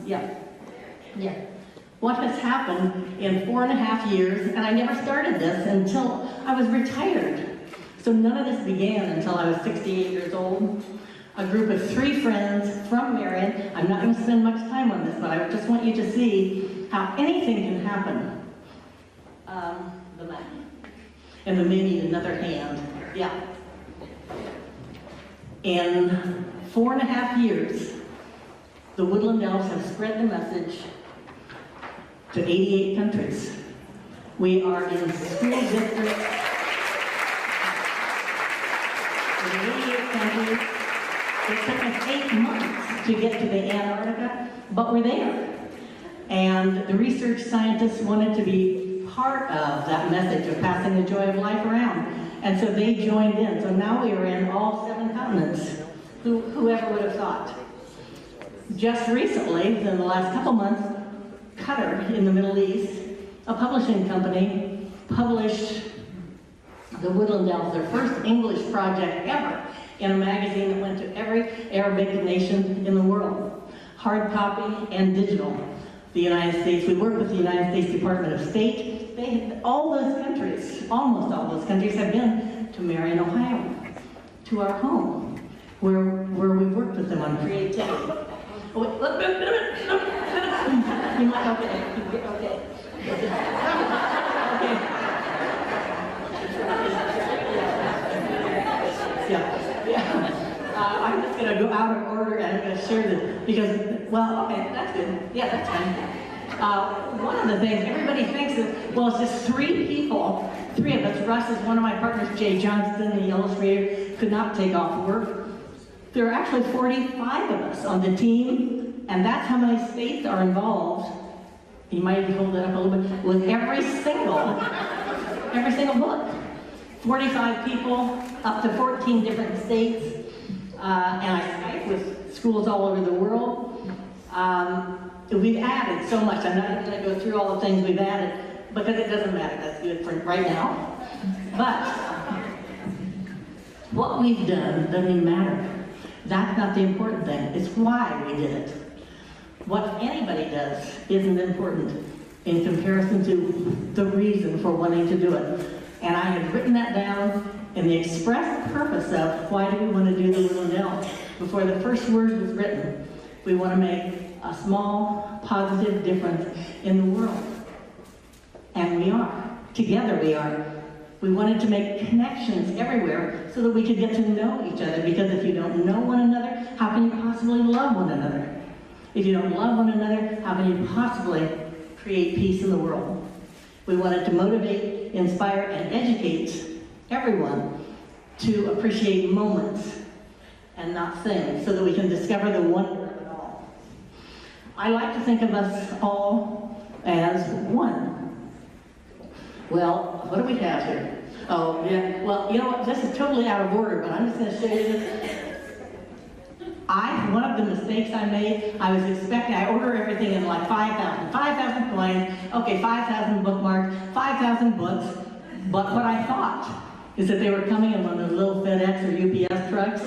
E: Yeah. What has happened in 4.5 years, and I never started this until I was retired. So none of this began until I was 68 years old. A group of 3 friends from Marion. I'm not going to spend much time on this, but I just want you to see how anything can happen. The map. And the men need another hand. Yeah. In 4.5 years, the Woodland Elves have spread the message to 88 countries. We are in school districts in 88 countries. It took us 8 months to get to the Antarctica, but we're there. And the research scientists wanted to be part of that message of passing the joy of life around. And so they joined in. So now we are in all 7 continents. Whoever would have thought? Just recently, in the last couple months, Qatar in the Middle East, a publishing company, published the Woodland Elves, their first English project ever, in a magazine that went to every Arabic nation in the world. Hard copy and digital. The United States, we work with the United States Department of State. All those countries, almost all those countries, have been to Marion, Ohio, to our home, where we worked with them on creativity. Oh, wait, look, you might, okay. I'm just going to go out of order and I'm going to share this because, well, okay, that's good. Yeah, that's fine. One of the things, everybody thinks that, well, it's just 3 people, 3 of us. Russ is one of my partners, Jay Johnston, the illustrator, could not take off work. There are actually 45 of us on the team, and that's how many states are involved. You might hold that up a little bit, with every single book. 45 people, up to 14 different states, and I Skype with schools all over the world. We've added so much. I'm not going to go through all the things we've added, because it doesn't matter. That's good for right now. But what we've done doesn't even matter. That's not the important thing. It's why we did it. What anybody does isn't important in comparison to the reason for wanting to do it. And I have written that down in the express purpose of why do we want to do the Woodland Elves. Before the first word was written, we want to make a small, positive difference in the world. And we are. Together we are. We wanted to make connections everywhere so that we could get to know each other, because if you don't know one another, how can you possibly love one another? If you don't love one another, how can you possibly create peace in the world? We wanted to motivate, inspire, and educate everyone to appreciate moments and not things, so that we can discover the wonder of it all. I like to think of us all as one. Well, what do we have here? Oh, yeah, well, you know what, this is totally out of order, but I'm just going to show you this. One of the mistakes I made, I was expecting, I order everything in like 5,000 coins, okay, 5,000 bookmarks, 5,000 books, but what I thought is that they were coming in one of those little FedEx or UPS trucks.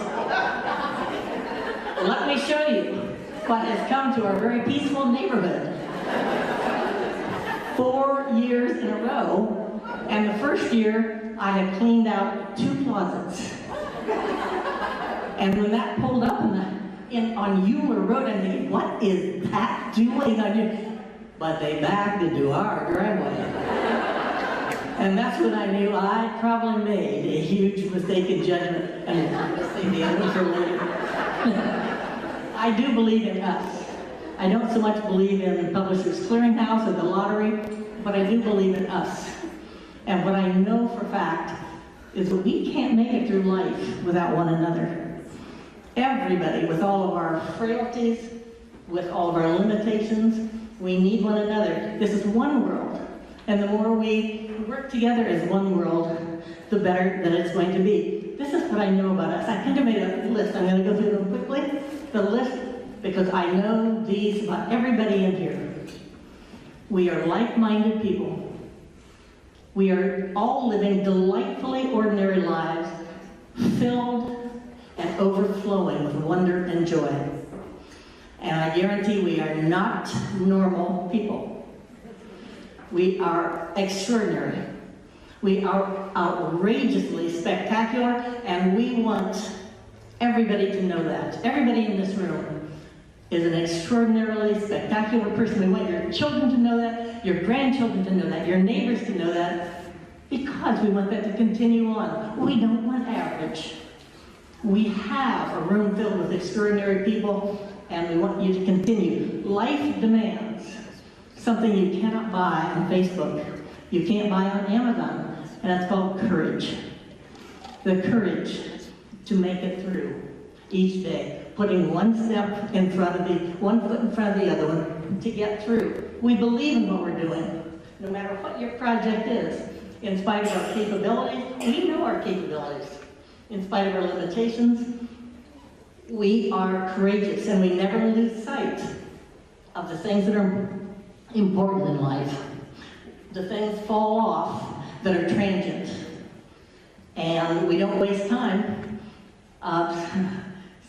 E: Let me show you what has come to our very peaceful neighborhood. 4 years in a row, and the first year I had cleaned out 2 closets. And when that pulled up on Euler Road, I'm thinking, what is that doing on you? But they backed into our driveway. And that's when I knew I probably made a huge mistake in judgment. And I'll save the other one for later. I do believe in us. I don't so much believe in Publishers Clearinghouse or the lottery, but I do believe in us. And what I know for fact is that we can't make it through life without one another. Everybody, with all of our frailties, with all of our limitations, we need one another. This is one world. And the more we work together as one world, the better that it's going to be. This is what I know about us. I kind of made a list. I'm going to go through them quickly. The list, because I know these about everybody in here. We are like-minded people. We are all living delightfully ordinary lives, filled and overflowing with wonder and joy. And I guarantee we are not normal people. We are extraordinary. We are outrageously spectacular, and we want everybody to know that. Everybody in this room is an extraordinarily spectacular person. We want your children to know that, your grandchildren to know that, your neighbors to know that, because we want that to continue on. We don't want average. We have a room filled with extraordinary people, and we want you to continue. Life demands something you cannot buy on Facebook. You can't buy on Amazon, and that's called courage. The courage to make it through each day, putting one foot in front of the other one to get through. We believe in what we're doing, no matter what your project is. In spite of our capabilities, we know our capabilities. In spite of our limitations, we are courageous, and we never lose sight of the things that are important in life. The things fall off that are transient, and we don't waste time.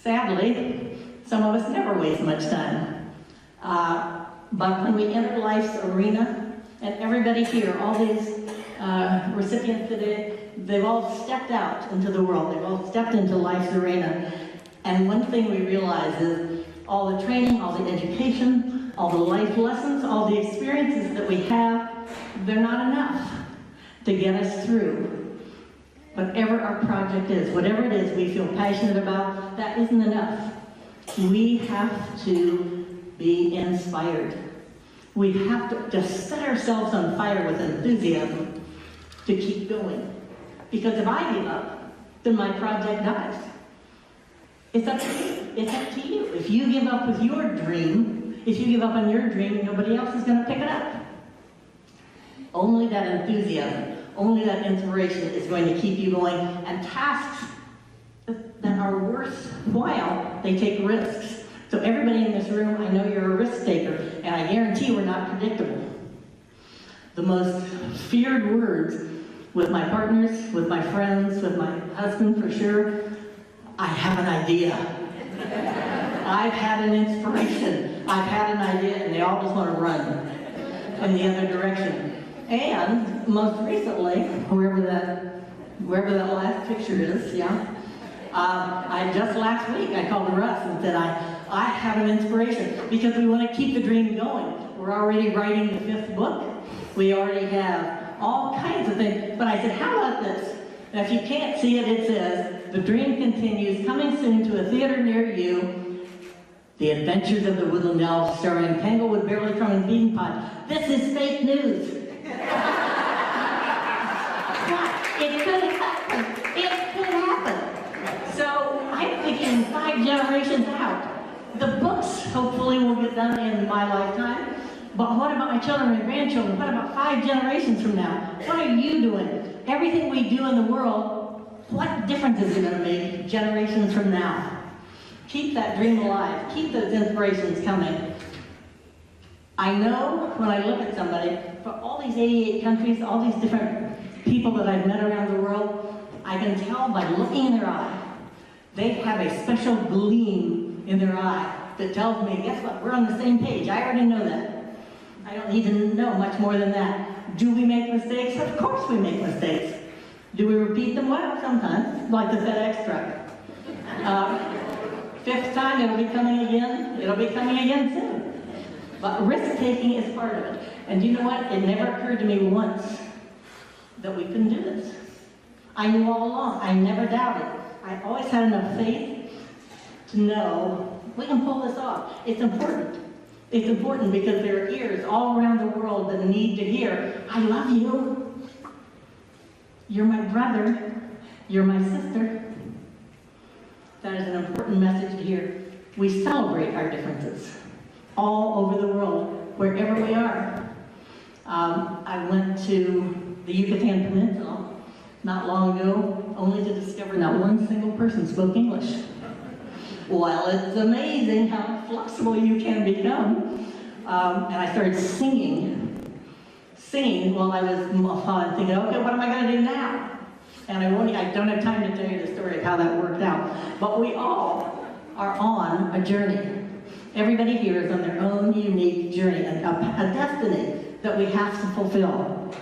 E: Sadly, some of us never waste much time. But when we enter life's arena, and everybody here, all these recipients today, they've all stepped out into the world. They've all stepped into life's arena. And one thing we realize is all the training, all the education, all the life lessons, all the experiences that we have, they're not enough to get us through. Whatever our project is, whatever it is we feel passionate about, that isn't enough. We have to be inspired. We have to just set ourselves on fire with enthusiasm to keep going. Because if I give up, then my project dies. It's up to you. It's up to you. If you give up with your dream, if you give up on your dream, nobody else is going to pick it up. Only that enthusiasm, only that inspiration is going to keep you going. And tasks that are worthwhile, they take risks. So everybody in this room, I know you're a risk taker, and I guarantee we're not predictable. The most feared words with my partners, with my friends, with my husband for sure, I have an idea. I've had an inspiration. I've had an idea, and they all just want to run in the other direction. And most recently, wherever that last picture is, yeah, I just last week I called Russ and said I have an inspiration because we want to keep the dream going. We're already writing the 5th book. We already have all kinds of things. But I said, how about this? Now, if you can't see it, it says, "The dream continues, coming soon to a theater near you. The Adventures of the Woodland Elf, starring Tanglewood, Bearly-Crumb, and Beanpot." This is fake news. It could happen. It could happen. So I'm thinking 5 generations out. The books hopefully will get done in my lifetime. But what about my children and grandchildren? What about 5 generations from now? What are you doing? Everything we do in the world, what difference is it going to make generations from now? Keep that dream alive. Keep those inspirations coming. I know when I look at somebody, for all these 88 countries, all these different people that I've met around the world, I can tell by looking in their eye, they have a special gleam in their eye that tells me, guess what, we're on the same page. I already know that. I don't need to know much more than that. Do we make mistakes? Of course we make mistakes. Do we repeat them? Well, sometimes, like the FedEx truck. 5th time, it'll be coming again. It'll be coming again soon. But risk-taking is part of it. And you know what? It never occurred to me once that we couldn't do this. I knew all along. I never doubted. I always had enough faith to know we can pull this off. It's important. It's important because there are ears all around the world that need to hear, I love you. You're my brother. You're my sister. That is an important message to hear. We celebrate our differences all over the world, wherever we are. I went to the Yucatan Peninsula not long ago, only to discover not one single person spoke English. Well, it's amazing how flexible you can become. And I started singing while I was thinking, okay, what am I going to do now? And I don't have time to tell you the story of how that worked out. But we all are on a journey. Everybody here is on their own unique journey, a destiny that we have to fulfill.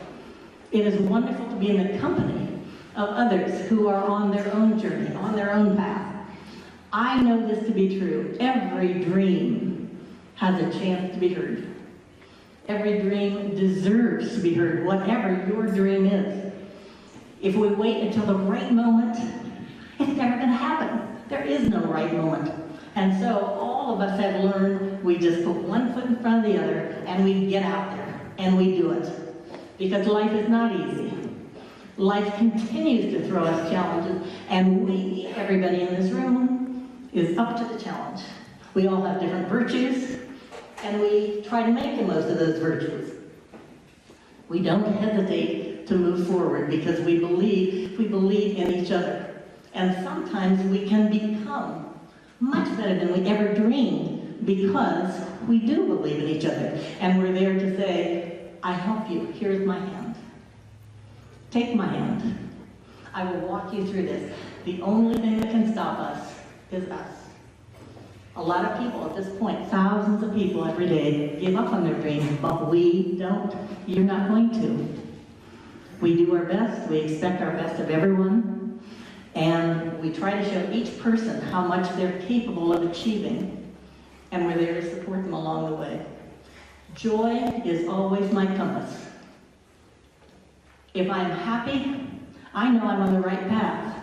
E: It is wonderful to be in the company of others who are on their own journey, on their own path. I know this to be true. Every dream has a chance to be heard. Every dream deserves to be heard, whatever your dream is. If we wait until the right moment, it's never going to happen. There is no right moment. And so all of us have learned we just put one foot in front of the other and we get out there and we do it. Because life is not easy. Life continues to throw us challenges, and we, everybody in this room, is up to the challenge. We all have different virtues, and we try to make the most of those virtues. We don't hesitate to move forward because we believe in each other. And sometimes we can become much better than we ever dreamed because we do believe in each other. And we're there to say, I help you, here's my hand. Take my hand. I will walk you through this. The only thing that can stop us is us. A lot of people at this point, thousands of people every day, give up on their dreams, but we don't. You're not going to. We do our best. We expect our best of everyone. And we try to show each person how much they're capable of achieving. And we're there to support them along the way. Joy is always my compass. If I'm happy, I know I'm on the right path.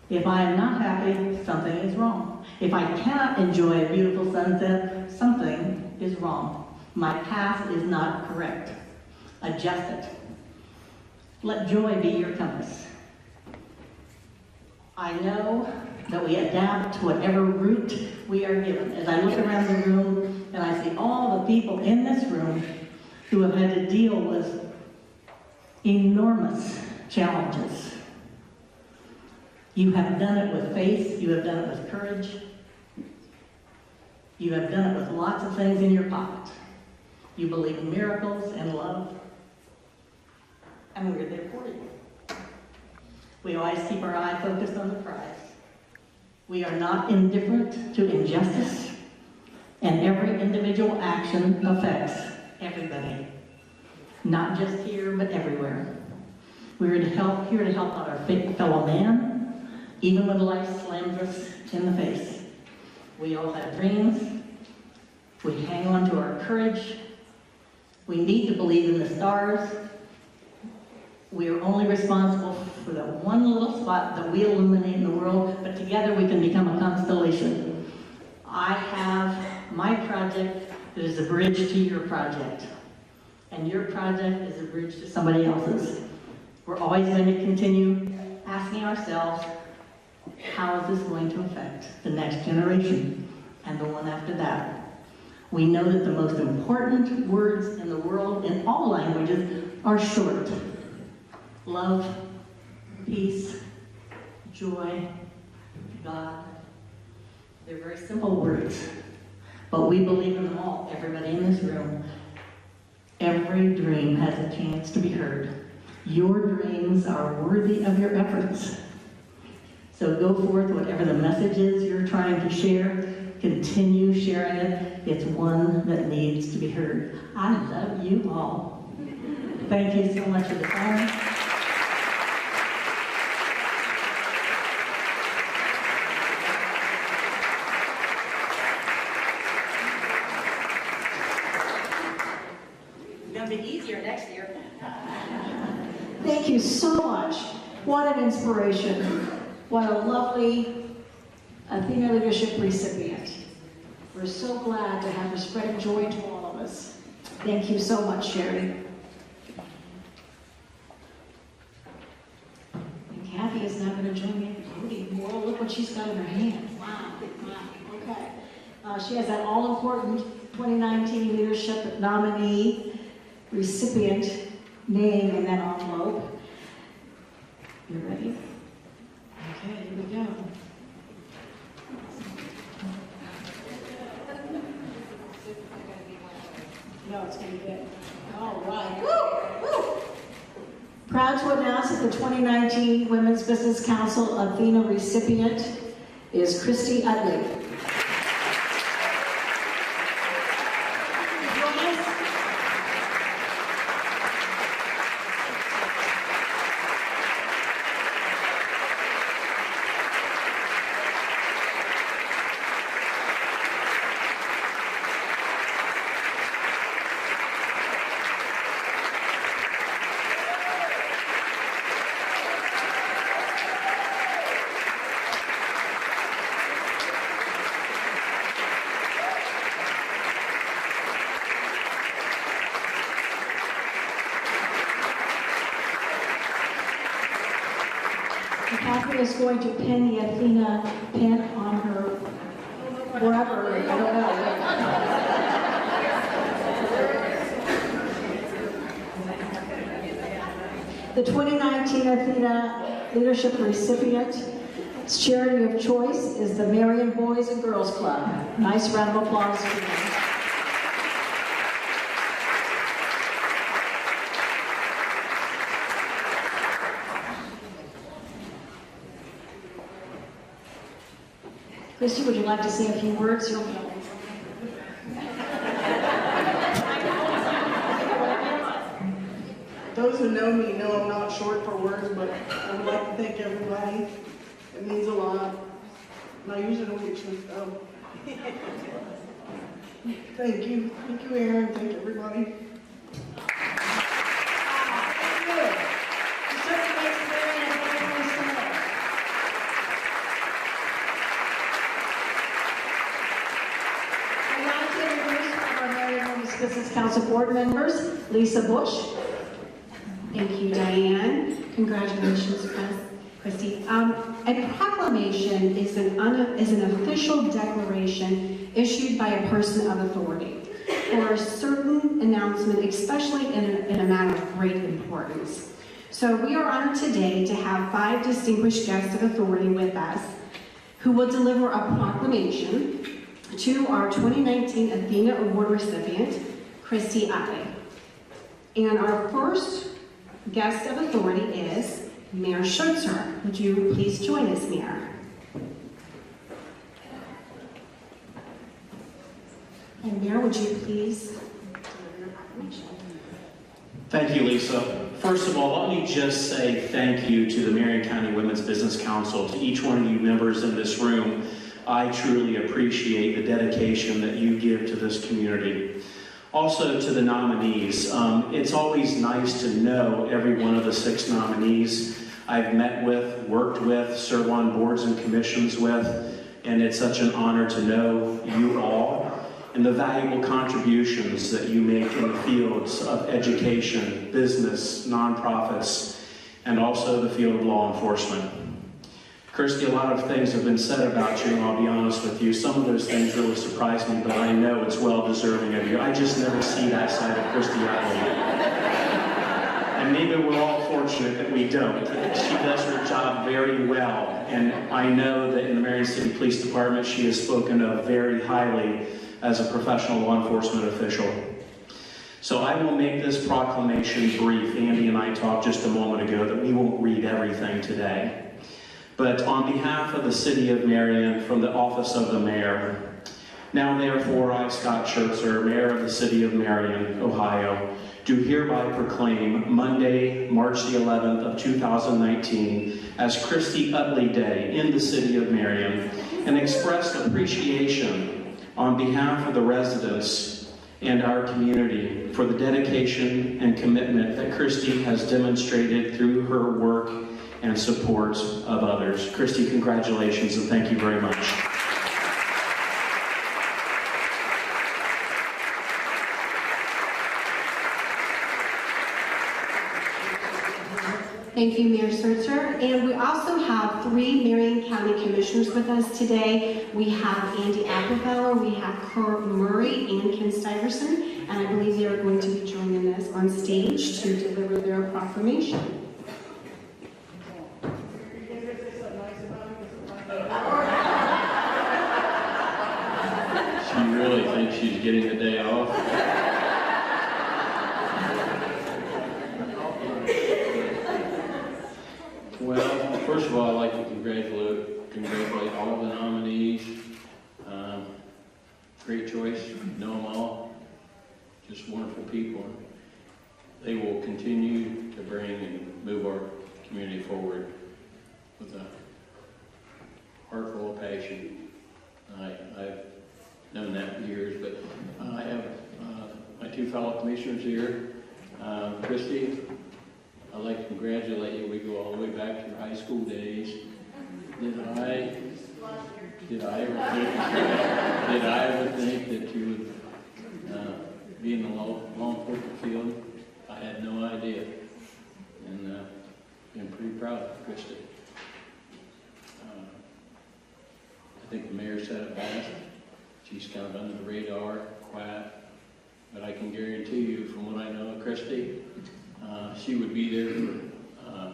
E: If I am not happy, something is wrong. If I cannot enjoy a beautiful sunset, something is wrong. My path is not correct. Adjust it. Let joy be your compass. I know that we adapt to whatever route we are given. As I look around the room and I see all the people in this room who have had to deal with enormous challenges. You have done it with faith, you have done it with courage, you have done it with lots of things in your pocket. You believe in miracles and love, and we're there for you. We always keep our eye focused on the prize. We are not indifferent to injustice, and every individual action affects everybody. Not just here, but everywhere. We're here to help out our fellow man, even when life slams us in the face. We all have dreams. We hang on to our courage. We need to believe in the stars. We are only responsible for the one little spot that we illuminate in the world, but together we can become a constellation. I have my project that is a bridge to your project. And your project is a bridge to somebody else's. We're always going to continue asking ourselves, how is this going to affect the next generation and the one after that? We know that the most important words in the world, in all languages, are short. Love, peace, joy, God. They're very simple words, but we believe in them all, everybody in this room. Every dream has a chance to be heard. Your dreams are worthy of your efforts. So go forth, whatever the message is you're trying to share, continue sharing it. It's one that needs to be heard. I love you all. Thank you so much for the time. It's going to be easier next year.
B: Thank you so much. What an inspiration. What a lovely Athena Leadership recipient. We're so glad to have her spreading joy to all of us. Thank you so much, Sherry. And Kathy is now going to join me at the podium. Well, look what she's got in her hand. Wow, wow, okay. She has that all-important 2019 Leadership Nominee recipient name in that envelope. You ready? Okay, here we go. No, it's going to be good. All right. Woo! Woo! Proud to announce that the 2019 Women's Business Council Athena recipient is Christy Utley. Catherine is going to pin the Athena pin on her, wherever, I don't know. The 2019 Athena Leadership Recipient's charity of choice is the Marion Boys and Girls Club. Nice round of applause for them. Christy, would you like to say a few words?
F: Those who know me know I'm not short for words, but I would like to thank everybody. It means a lot. And I usually don't get choked up. Thank you. Thank you, Aaron. Thank everybody.
B: Business Council board members, Lisa Bush.
G: Thank you, Diane. Congratulations, Christy. A proclamation is an official declaration issued by a person of authority for a certain announcement, especially in a matter of great importance. So we are honored today to have 5 distinguished guests of authority with us who will deliver a proclamation to our 2019 Athena Award recipient, Christy Utley. And our first guest of authority is Mayor Schertzer. Would you please join us, Mayor? And Mayor, would you please?
H: Thank you, Lisa. First of all, let me just say thank you to the Marion County Women's Business Council, to each one of you members in this room. I truly appreciate the dedication that you give to this community. Also to the nominees, it's always nice to know every one of the 6 nominees I've met with, worked with, served on boards and commissions with, and it's such an honor to know you all and the valuable contributions that you make in the fields of education, business, nonprofits, and also the field of law enforcement. Christy, a lot of things have been said about you, and I'll be honest with you. Some of those things really surprise me, but I know it's well-deserving of you. I just never see that side of Christy Utley. And maybe we're all fortunate that we don't. She does her job very well, and I know that in the Marion City Police Department, she is spoken of very highly as a professional law enforcement official. So I will make this proclamation brief. Andy and I talked just a moment ago that we won't read everything today. But on behalf of the City of Marion, from the Office of the Mayor, now therefore I, Scott Schertzer, Mayor of the City of Marion, Ohio, do hereby proclaim Monday, March the 11th of 2019 as Christy Utley Day in the City of Marion, and express appreciation on behalf of the residents and our community for the dedication and commitment that Christy has demonstrated through her work and support of others. Christy, congratulations and thank you very much.
G: Thank you, Mayor Schertzer. And we also have 3 Marion County Commissioners with us today. We have Andy Appenfeller, we have Kurt Murray, and Ken Stuyvesant, and I believe they are going to be joining us on stage to deliver their proclamation.
I: She really thinks she's getting the day off. Well, first of all, I'd like to congratulate all the nominees. Great choice, know them all. Just wonderful people. They will continue to bring and move our community forward with a heart full of passion. I've known that for years, but I have my 2 fellow commissioners here. Christy, I'd like to congratulate you. We go all the way back to your high school days. Did I ever think that you would be in the law enforcement field? I had no idea, and I'm pretty proud of Christy. mayor said it best. She's kind of under the radar, quiet. But I can guarantee you, from what I know of Christy, she would be there for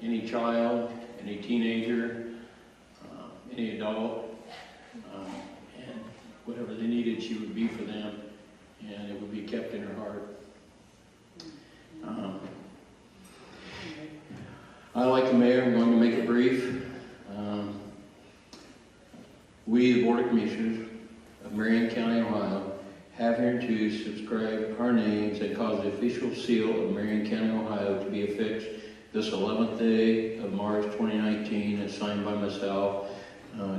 I: any child, any teenager, any adult, and whatever they needed, she would be for them, and it would be kept in her heart. I, like the mayor, I'm going to make it brief. We, the Board of Commissioners of Marion County, Ohio, have hereto subscribed our names and caused the official seal of Marion County, Ohio to be affixed this 11th day of March 2019, and signed by myself,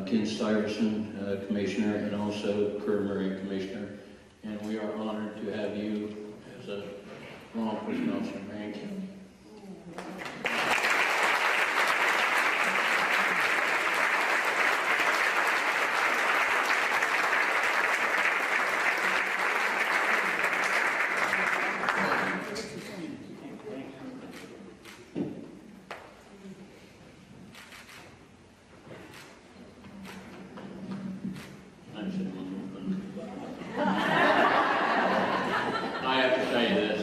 I: Ken Stuyvesant, Commissioner, and also Kerr Marion, Commissioner. And we are honored to have you as a law enforcement officer in Marion County. I have to tell you this.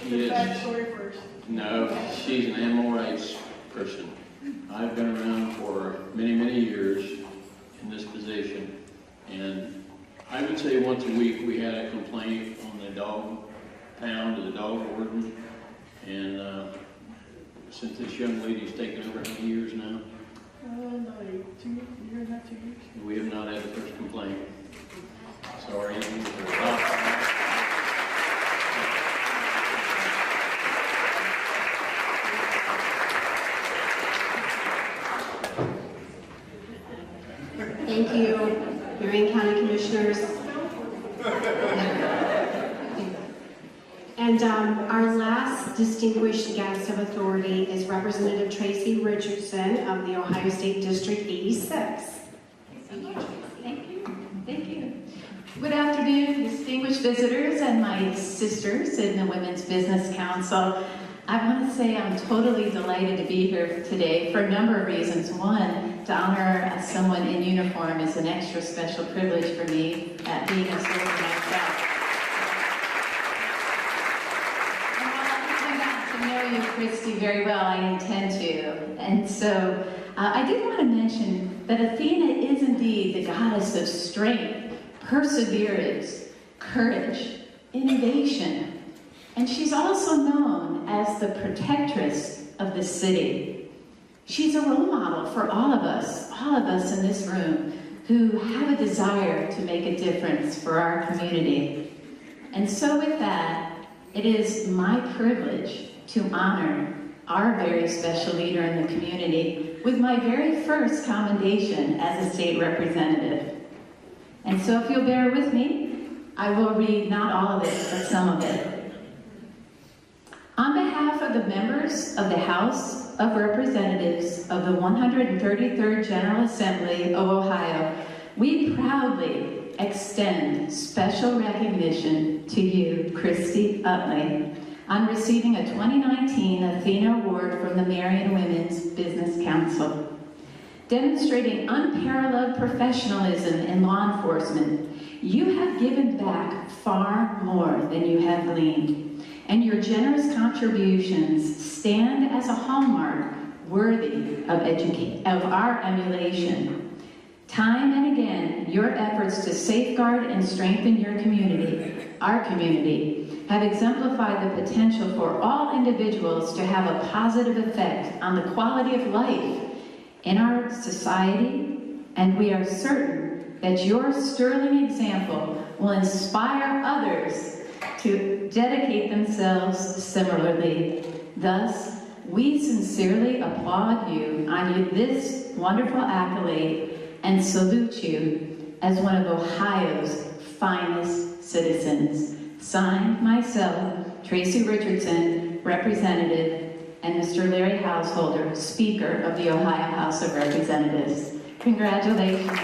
I: She is,
F: Backstory first.
I: no, she's an animal rights person. I've been around for many, many years in this position, and I would say once a week we had a complaint on the dog pound or the dog warden, and since this young lady's taken over how many years now?
F: Like 2 years, not 2 years.
I: We have not had the first complaint. Sorry.
G: Thank you, Marion County Commissioners. And our last distinguished guest of authority is Representative Tracy Richardson of the Ohio State District 86.
J: Thank you. Thank you. Good afternoon, distinguished visitors and my sisters in the Women's Business Council. I want to say I'm totally delighted to be here today for a number of reasons. One, to honor someone in uniform is an extra special privilege for me, being a soldier myself. And while I got to know you, Christy, very well, I intend to. And so I did want to mention that Athena is indeed the goddess of strength, perseverance, courage, innovation. And she's also known as the protectress of the city. She's a role model for all of us in this room who have a desire to make a difference for our community. And so with that, it is my privilege to honor our very special leader in the community with my very first commendation as a state representative. And so if you'll bear with me, I will read not all of it, but some of it. On behalf of the members of the House of Representatives of the 133rd General Assembly of Ohio, we proudly extend special recognition to you, Christy Utley, on receiving a 2019 Athena Award from the Marion Women's Business Council. Demonstrating unparalleled professionalism in law enforcement, you have given back far more than you have gleaned. And your generous contributions stand as a hallmark worthy of our emulation. Time and again, your efforts to safeguard and strengthen your community, our community, have exemplified the potential for all individuals to have a positive effect on the quality of life in our society, and we are certain that your sterling example will inspire others to dedicate themselves similarly. Thus, we sincerely applaud you on this wonderful accolade and salute you as one of Ohio's finest citizens. Signed, myself, Tracy Richardson, Representative, and Mr. Larry Householder, Speaker of the Ohio House of Representatives. Congratulations.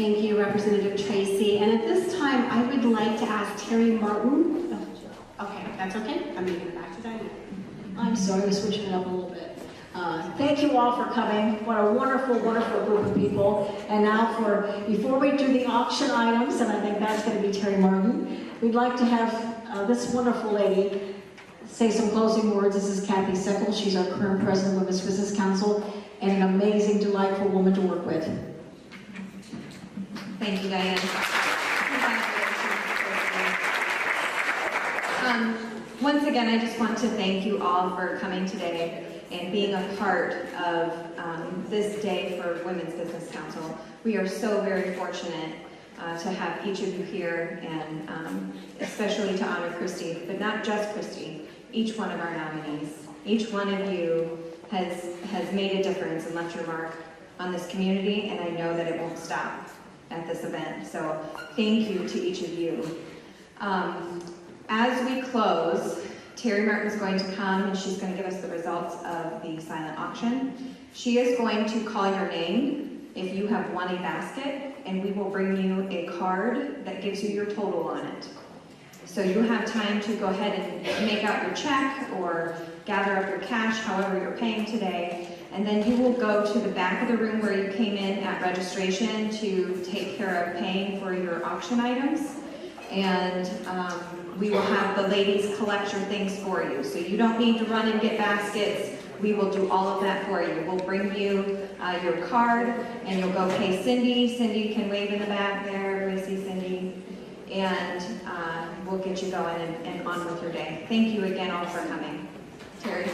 G: Thank you, Representative Tracy. And at this time, I would like to ask Terry Martin. Oh, okay, that's okay. I'm moving it back to Diane.
B: I'm sorry, we're switching it up a little bit. Thank you all for coming. What a wonderful, wonderful group of people. And now before we do the auction items, and I think that's going to be Terry Martin, we'd like to have this wonderful lady say some closing words. This is Kathy Seckel. She's our current president of Women's Business Council and an amazing, delightful woman to work with.
A: Thank you, Diane. Once again, I just want to thank you all for coming today and being a part of this day for Women's Business Council. We are so very fortunate to have each of you here, and especially to honor Christy, but not just Christy, each one of our nominees. Each one of you has made a difference and left your mark on this community, and I know that it won't stop at this event. So thank you to each of you. As we close, Terry Martin is going to come and she's going to give us the results of the silent auction. She is going to call your name if you have won a basket, and we will bring you a card that gives you your total on it. So you have time to go ahead and make out your check or gather up your cash, however you're paying today, and then you will go to the back of the room where you came in at registration to take care of paying for your auction items. And we will have the ladies collect your things for you. So you don't need to run and get baskets. We will do all of that for you. We'll bring you your card, and you'll go pay Cindy. Cindy can wave in the back there. We see Cindy. And we'll get you going and on with your day. Thank you again all for coming. Terry.